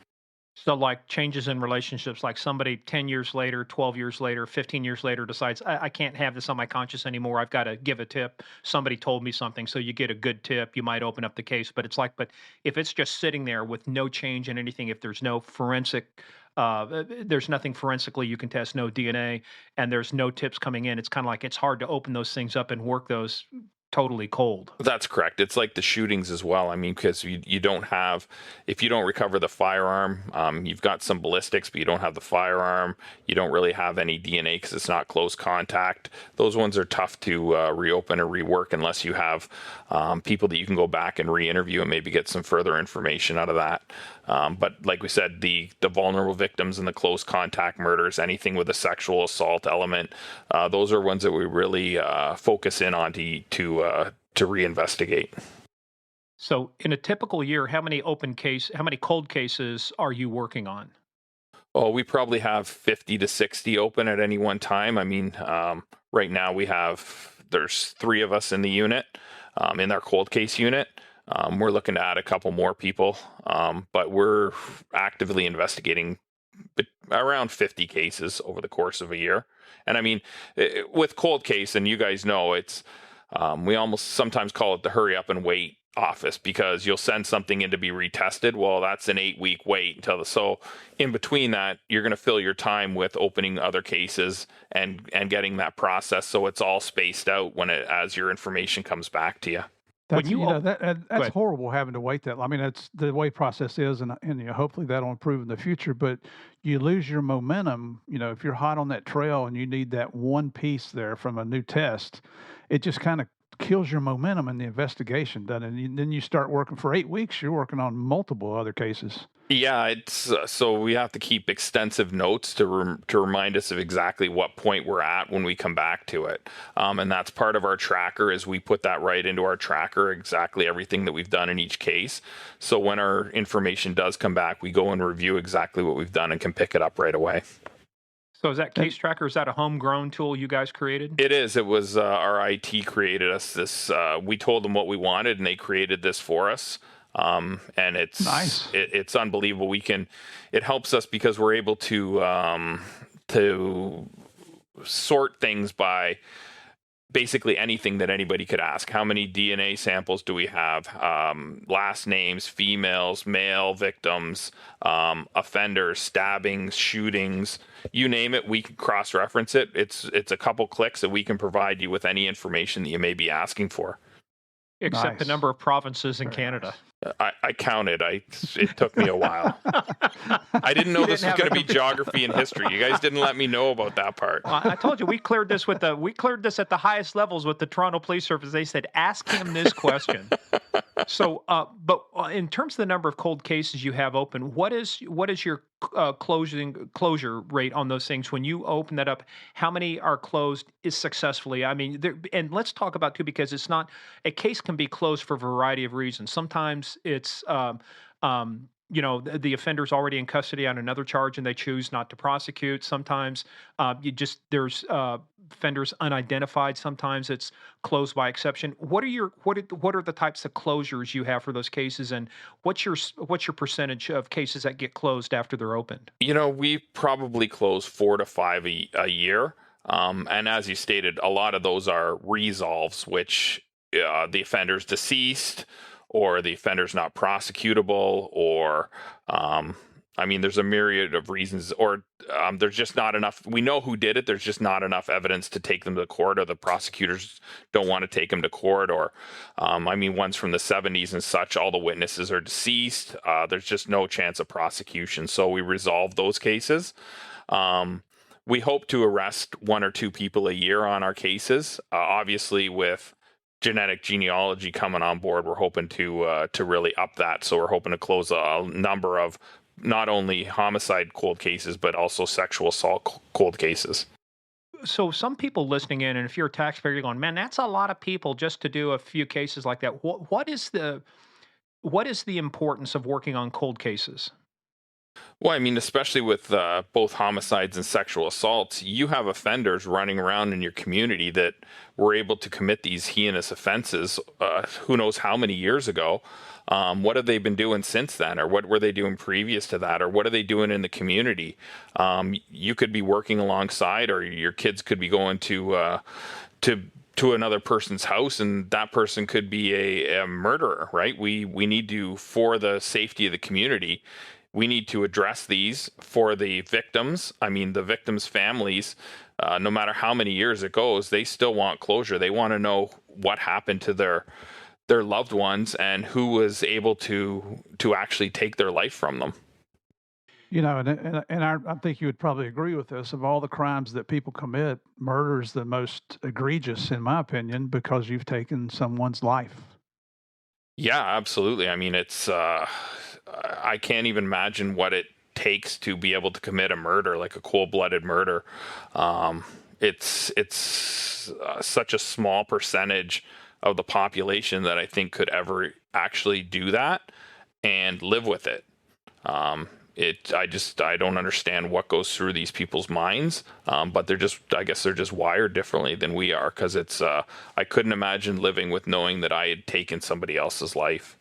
S5: So, like changes in relationships, like somebody 10 years later, 12 years later, 15 years later decides, I can't have this on my conscience anymore. I've got to give a tip. Somebody told me something. So, you get a good tip. You might open up the case. But it's like, but if it's just sitting there with no change in anything, if there's no forensic, there's nothing forensically you can test, no DNA, and there's no tips coming in, it's kind of like it's hard to open those things up and work those totally cold.
S2: That's correct. It's like the shootings as well. I mean, because you don't have, if you don't recover the firearm, you've got some ballistics, but you don't have the firearm. You don't really have any DNA because it's not close contact. Those ones are tough to reopen or rework unless you have people that you can go back and re-interview and maybe get some further information out of that. But like we said, the vulnerable victims and the close contact murders, anything with a sexual assault element, those are ones that we really focus in on to reinvestigate.
S5: So, in a typical year, how many cold cases are you working on?
S2: Oh, we probably have 50 to 60 open at any one time. I mean, right now there's 3 of us in the unit, in our cold case unit. We're looking to add a couple more people, but we're actively investigating around 50 cases over the course of a year. And I mean, with cold case, and you guys know, it's we almost sometimes call it the hurry up and wait office, because you'll send something in to be retested. Well, that's an 8-week wait so in between that, you're going to fill your time with opening other cases and getting that process so it's all spaced out as your information comes back to you.
S3: That's,
S5: you op-
S3: that's horrible having to wait that. I mean, that's the way process is, and hopefully that'll improve in the future. But you lose your momentum. If you're hot on that trail and you need that one piece there from a new test, it just kind of kills your momentum in the investigation, doesn't it? And then you start working for 8 weeks. You're working on multiple other cases.
S2: Yeah, it's so we have to keep extensive notes to remind us of exactly what point we're at when we come back to it, and that's part of our tracker. Is we put that right into our tracker, exactly everything that we've done in each case. So when our information does come back, we go and review exactly what we've done and can pick it up right away.
S5: So, is that case tracker? Is that a homegrown tool you guys created?
S2: It is. It was our IT created us this. We told them what we wanted, and they created this for us. And it's
S3: nice.
S2: It's unbelievable. It helps us because we're able to sort things by basically anything that anybody could ask. How many DNA samples do we have? Last names, females, male victims, offenders, stabbings, shootings, you name it. We can cross-reference it. It's a couple clicks that we can provide you with any information that you may be asking for.
S5: Except the number of provinces in Canada.
S2: I counted. It took me a while. I didn't know this was going to be geography and history. You guys didn't let me know about that part.
S5: I told you we cleared this at the highest levels with the Toronto Police Service. They said, ask him this question. So, but in terms of the number of cold cases you have open, what is your closure rate on those things? When you open that up, how many are closed successfully? I mean, and let's talk about too, because it's not, a case can be closed for a variety of reasons. Sometimes it's the offender's already in custody on another charge and they choose not to prosecute. Sometimes there's offenders unidentified. Sometimes it's closed by exception. What are the types of closures you have for those cases, and what's your percentage of cases that get closed after they're opened?
S2: We probably close 4 to 5 a year. And as you stated, a lot of those are resolves, which the offender's deceased, or the offender's not prosecutable, or there's a myriad of reasons, or there's just not enough. We know who did it. There's just not enough evidence to take them to court, or the prosecutors don't want to take them to court, or ones from the 70s and such, all the witnesses are deceased. There's just no chance of prosecution. So we resolve those cases. We hope to arrest 1 or 2 people a year on our cases. Obviously, with genealogy coming on board, we're hoping to really up that. So we're hoping to close a number of not only homicide cold cases, but also sexual assault cold cases.
S5: So some people listening in, and if you're a taxpayer, you're going, man, that's a lot of people just to do a few cases like that. What is the importance of working on cold cases?
S2: Well, I mean, especially with both homicides and sexual assaults, you have offenders running around in your community that were able to commit these heinous offenses, who knows how many years ago. What have they been doing since then? Or what were they doing previous to that? Or what are they doing in the community? You could be working alongside, or your kids could be going to to another person's house, and that person could be a murderer, right? We need to, for the safety of the community, we need to address these for the victims. I mean, the victims' families, no matter how many years it goes, they still want closure. They want to know what happened to their loved ones and who was able to actually take their life from them.
S3: I think you would probably agree with this. Of all the crimes that people commit, murder is the most egregious, in my opinion, because you've taken someone's life.
S2: Yeah, absolutely. I mean, it's I can't even imagine what it takes to be able to commit a murder, like a cold-blooded murder. It's such a small percentage of the population that I think could ever actually do that and live with it. I don't understand what goes through these people's minds, but I guess they're just wired differently than we are, because I couldn't imagine living with knowing that I had taken somebody else's life.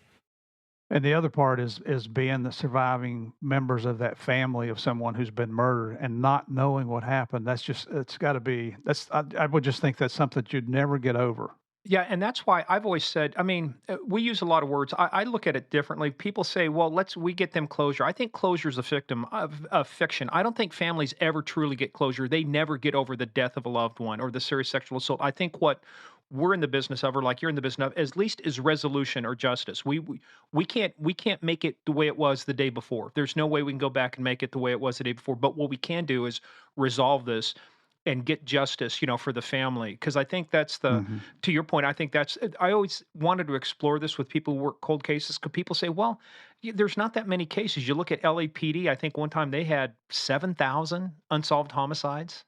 S3: And the other part is being the surviving members of that family of someone who's been murdered and not knowing what happened. It's got to be, I would just think that's something you'd never get over.
S5: Yeah, and that's why I've always said, I mean, we use a lot of words. I look at it differently. People say, well, we get them closure. I think closure is a victim of fiction. I don't think families ever truly get closure. They never get over the death of a loved one or the serious sexual assault. I think what we're in the business of, or like you're in the business of, at least is resolution or justice. We can't make it the way it was the day before. There's no way we can go back and make it the way it was the day before. But what we can do is resolve this and get justice, for the family. Because I think that's to your point, I think I always wanted to explore this with people who work cold cases, because people say, well, there's not that many cases. You look at LAPD, I think one time they had 7,000 unsolved homicides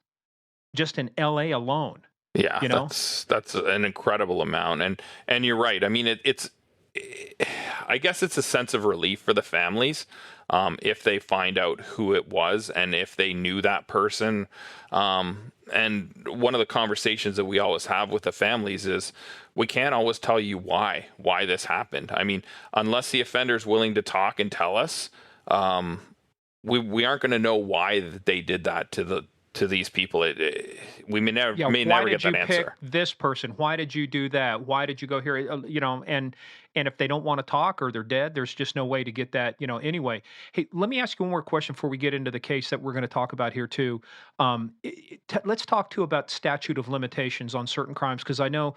S5: just in LA alone.
S2: Yeah, that's an incredible amount. And you're right. I mean, I guess it's a sense of relief for the families, if they find out who it was and if they knew that person. And one of the conversations that we always have with the families is, we can't always tell you why this happened. I mean, unless the offender's willing to talk and tell us, we aren't going to know why they did that to these people. We may never get that answer.
S5: Why did you pick this person? Why did you do that? Why did you go here? And if they don't want to talk or they're dead, there's just no way to get that, anyway. Hey, let me ask you one more question before we get into the case that we're going to talk about here too. Let's talk too about statute of limitations on certain crimes, because I know,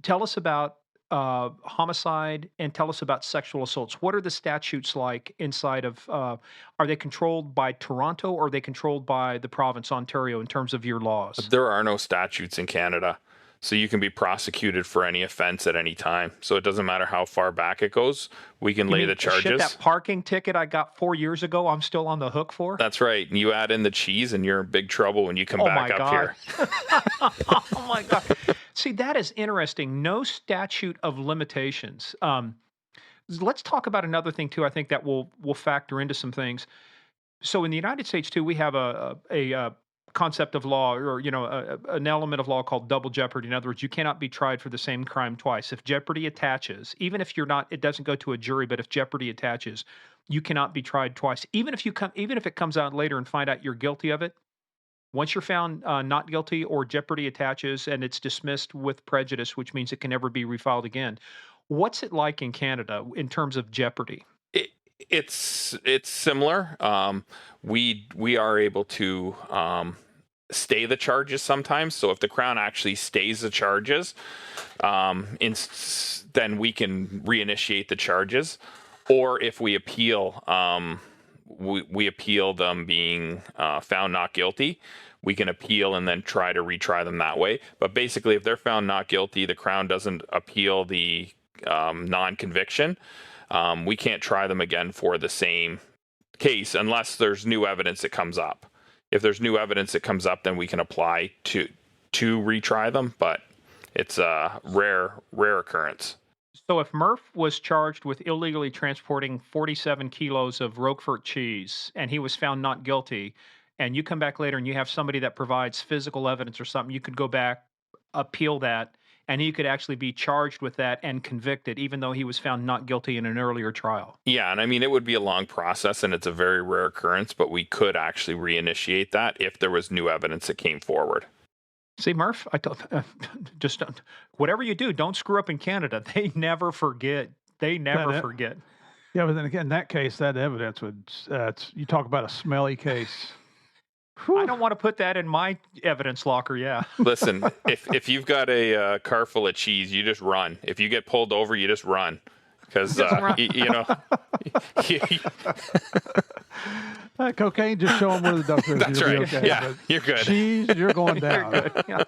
S5: tell us about homicide and tell us about sexual assaults. What are the statutes like inside of, are they controlled by Toronto, or are they controlled by the province, Ontario, in terms of your laws?
S2: There are no statutes in Canada. So you can be prosecuted for any offense at any time. So it doesn't matter how far back it goes. We can lay the charges.
S5: Shit, that parking ticket I got 4 years ago, I'm still on the hook for?
S2: That's right. And you add in the cheese and you're in big trouble when you come back up here.
S5: Oh my God. See, that is interesting. No statute of limitations. Let's talk about another thing too. I think that will factor into some things. So in the United States too, we have a concept of law, or an element of law called double jeopardy. In other words, you cannot be tried for the same crime twice. If jeopardy attaches, even if it doesn't go to a jury, but if jeopardy attaches, you cannot be tried twice. Even if it comes out later and find out you're guilty of it, once you're found not guilty, or jeopardy attaches and it's dismissed with prejudice, which means it can never be refiled again. What's it like in Canada in terms of jeopardy?
S2: It's similar. We are able to stay the charges sometimes. So if the Crown actually stays the charges, then we can reinitiate the charges. Or if we appeal, we appeal them being found not guilty. We can appeal and then try to retry them that way. But basically, if they're found not guilty, the Crown doesn't appeal the non-conviction. We can't try them again for the same case unless there's new evidence that comes up. If there's new evidence that comes up, then we can apply to retry them, but it's a rare occurrence.
S5: So if Murph was charged with illegally transporting 47 kilos of Roquefort cheese and he was found not guilty, and you come back later and you have somebody that provides physical evidence or something, you could go back, appeal that, and he could actually be charged with that and convicted, even though he was found not guilty in an earlier trial.
S2: Yeah, and I mean, it would be a long process and it's a very rare occurrence, but we could actually reinitiate that if there was new evidence that came forward.
S5: See, Murph, I told, just don't, whatever you do, don't screw up in Canada. They never forget. They never forget.
S3: Yeah, but then again, in that case, that evidence would, you talk about a smelly case.
S5: I don't want to put that in my evidence locker. Yeah.
S2: Listen, if you've got a car full of cheese, you just run. If you get pulled over, you just run. Because, you know.
S3: Cocaine, just show them where the dump is.
S2: That's
S3: You'll
S2: right.
S3: be okay.
S2: Yeah,
S3: But
S2: you're good.
S3: cheese, you're going down.
S5: You're good. Yeah.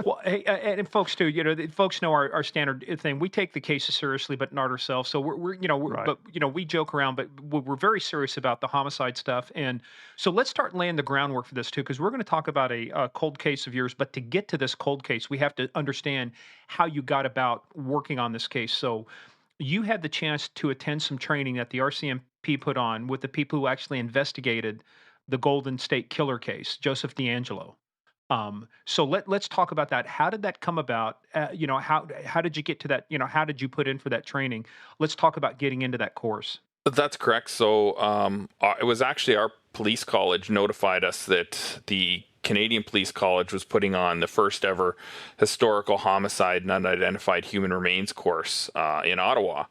S5: Well, hey, and folks too, folks know our standard thing. We take the cases seriously, but not ourselves. So
S3: Right.
S5: but we joke around, but we're very serious about the homicide stuff. And so let's start laying the groundwork for this too, because we're going to talk about a cold case of yours. But to get to this cold case, we have to understand how you got about working on this case. So you had the chance to attend some training that the RCMP put on with the people who actually investigated the Golden State Killer case, Joseph DeAngelo. So let's talk about that. How did that come about? How did you get to that? How did you put in for that training? Let's talk about getting into that course.
S2: That's correct. So it was actually our police college notified us that the Canadian Police College was putting on the first ever historical homicide and unidentified human remains course in Ottawa.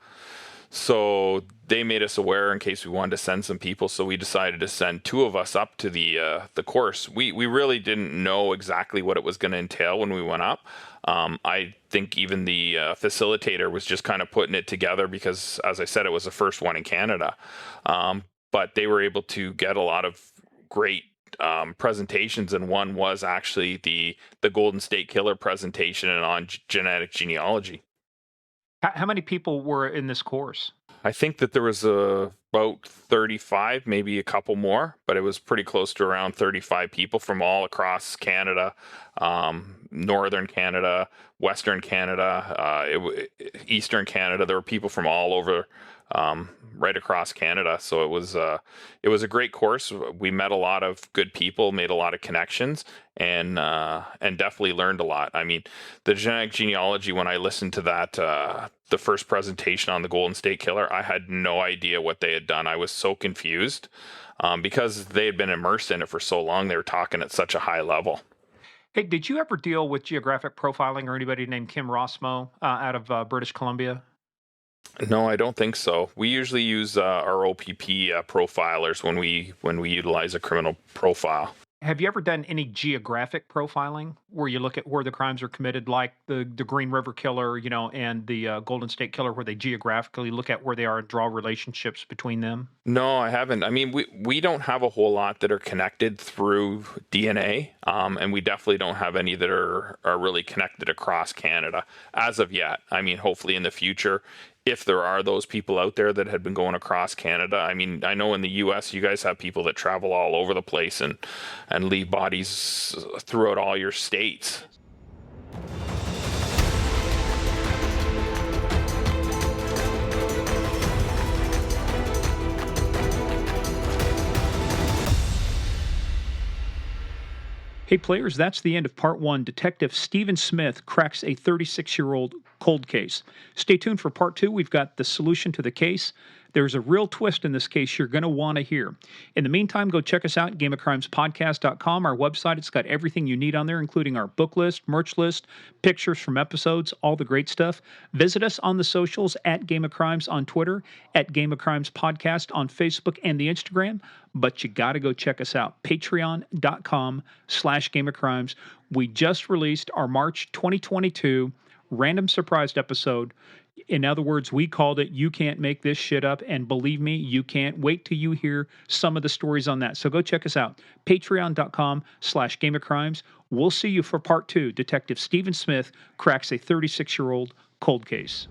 S2: So they made us aware in case we wanted to send some people. So we decided to send two of us up to the course. We really didn't know exactly what it was going to entail when we went up. I think even the facilitator was just kind of putting it together because, as I said, it was the first one in Canada. But they were able to get a lot of great presentations, and one was actually the Golden State Killer presentation and on genetic genealogy.
S5: How many people were in this course?
S2: I think that there was about 35, maybe a couple more, but it was pretty close to around 35 people from all across Canada, Northern Canada, Western Canada, Eastern Canada. There were people from all over, right across Canada. So it was a great course. We met a lot of good people, made a lot of connections, and definitely learned a lot. I mean, the genetic genealogy, when I listened to that, the first presentation on the Golden State Killer, I had no idea what they had done. I was so confused because they had been immersed in it for so long. They were talking at such a high level.
S5: Hey, did you ever deal with geographic profiling or anybody named Kim Rossmo out of British Columbia?
S2: No, I don't think so. We usually use our OPP profilers when we utilize a criminal profile.
S5: Have you ever done any geographic profiling where you look at where the crimes are committed, like the Green River Killer, and the Golden State Killer, where they geographically look at where they are and draw relationships between them?
S2: No, I haven't. I mean, we don't have a whole lot that are connected through DNA, and we definitely don't have any that are really connected across Canada as of yet. I mean, hopefully in the future, if there are those people out there that had been going across Canada. I mean, I know in the US you guys have people that travel all over the place and leave bodies throughout all your states.
S1: Hey, players, that's the end of part one. Detective Stephen Smith cracks a 36-year-old cold case. Stay tuned for part two. We've got the solution to the case. There's a real twist in this case you're going to want to hear. In the meantime, go check us out at gameofcrimespodcast.com, our website. It's got everything you need on there, including our book list, merch list, pictures from episodes, all the great stuff. Visit us on the socials at Game of Crimes on Twitter, at Game of Crimes Podcast on Facebook and the Instagram. But you got to go check us out, patreon.com/Game of Crimes. We just released our March 2022 random surprised episode. In other words, we called it You Can't Make This Shit Up, and believe me, you can't. Wait till you hear some of the stories on that. So go check us out, patreon.com/Game of Crimes. We'll see you for part two. Detective Stephen Smith cracks a 36-year-old cold case.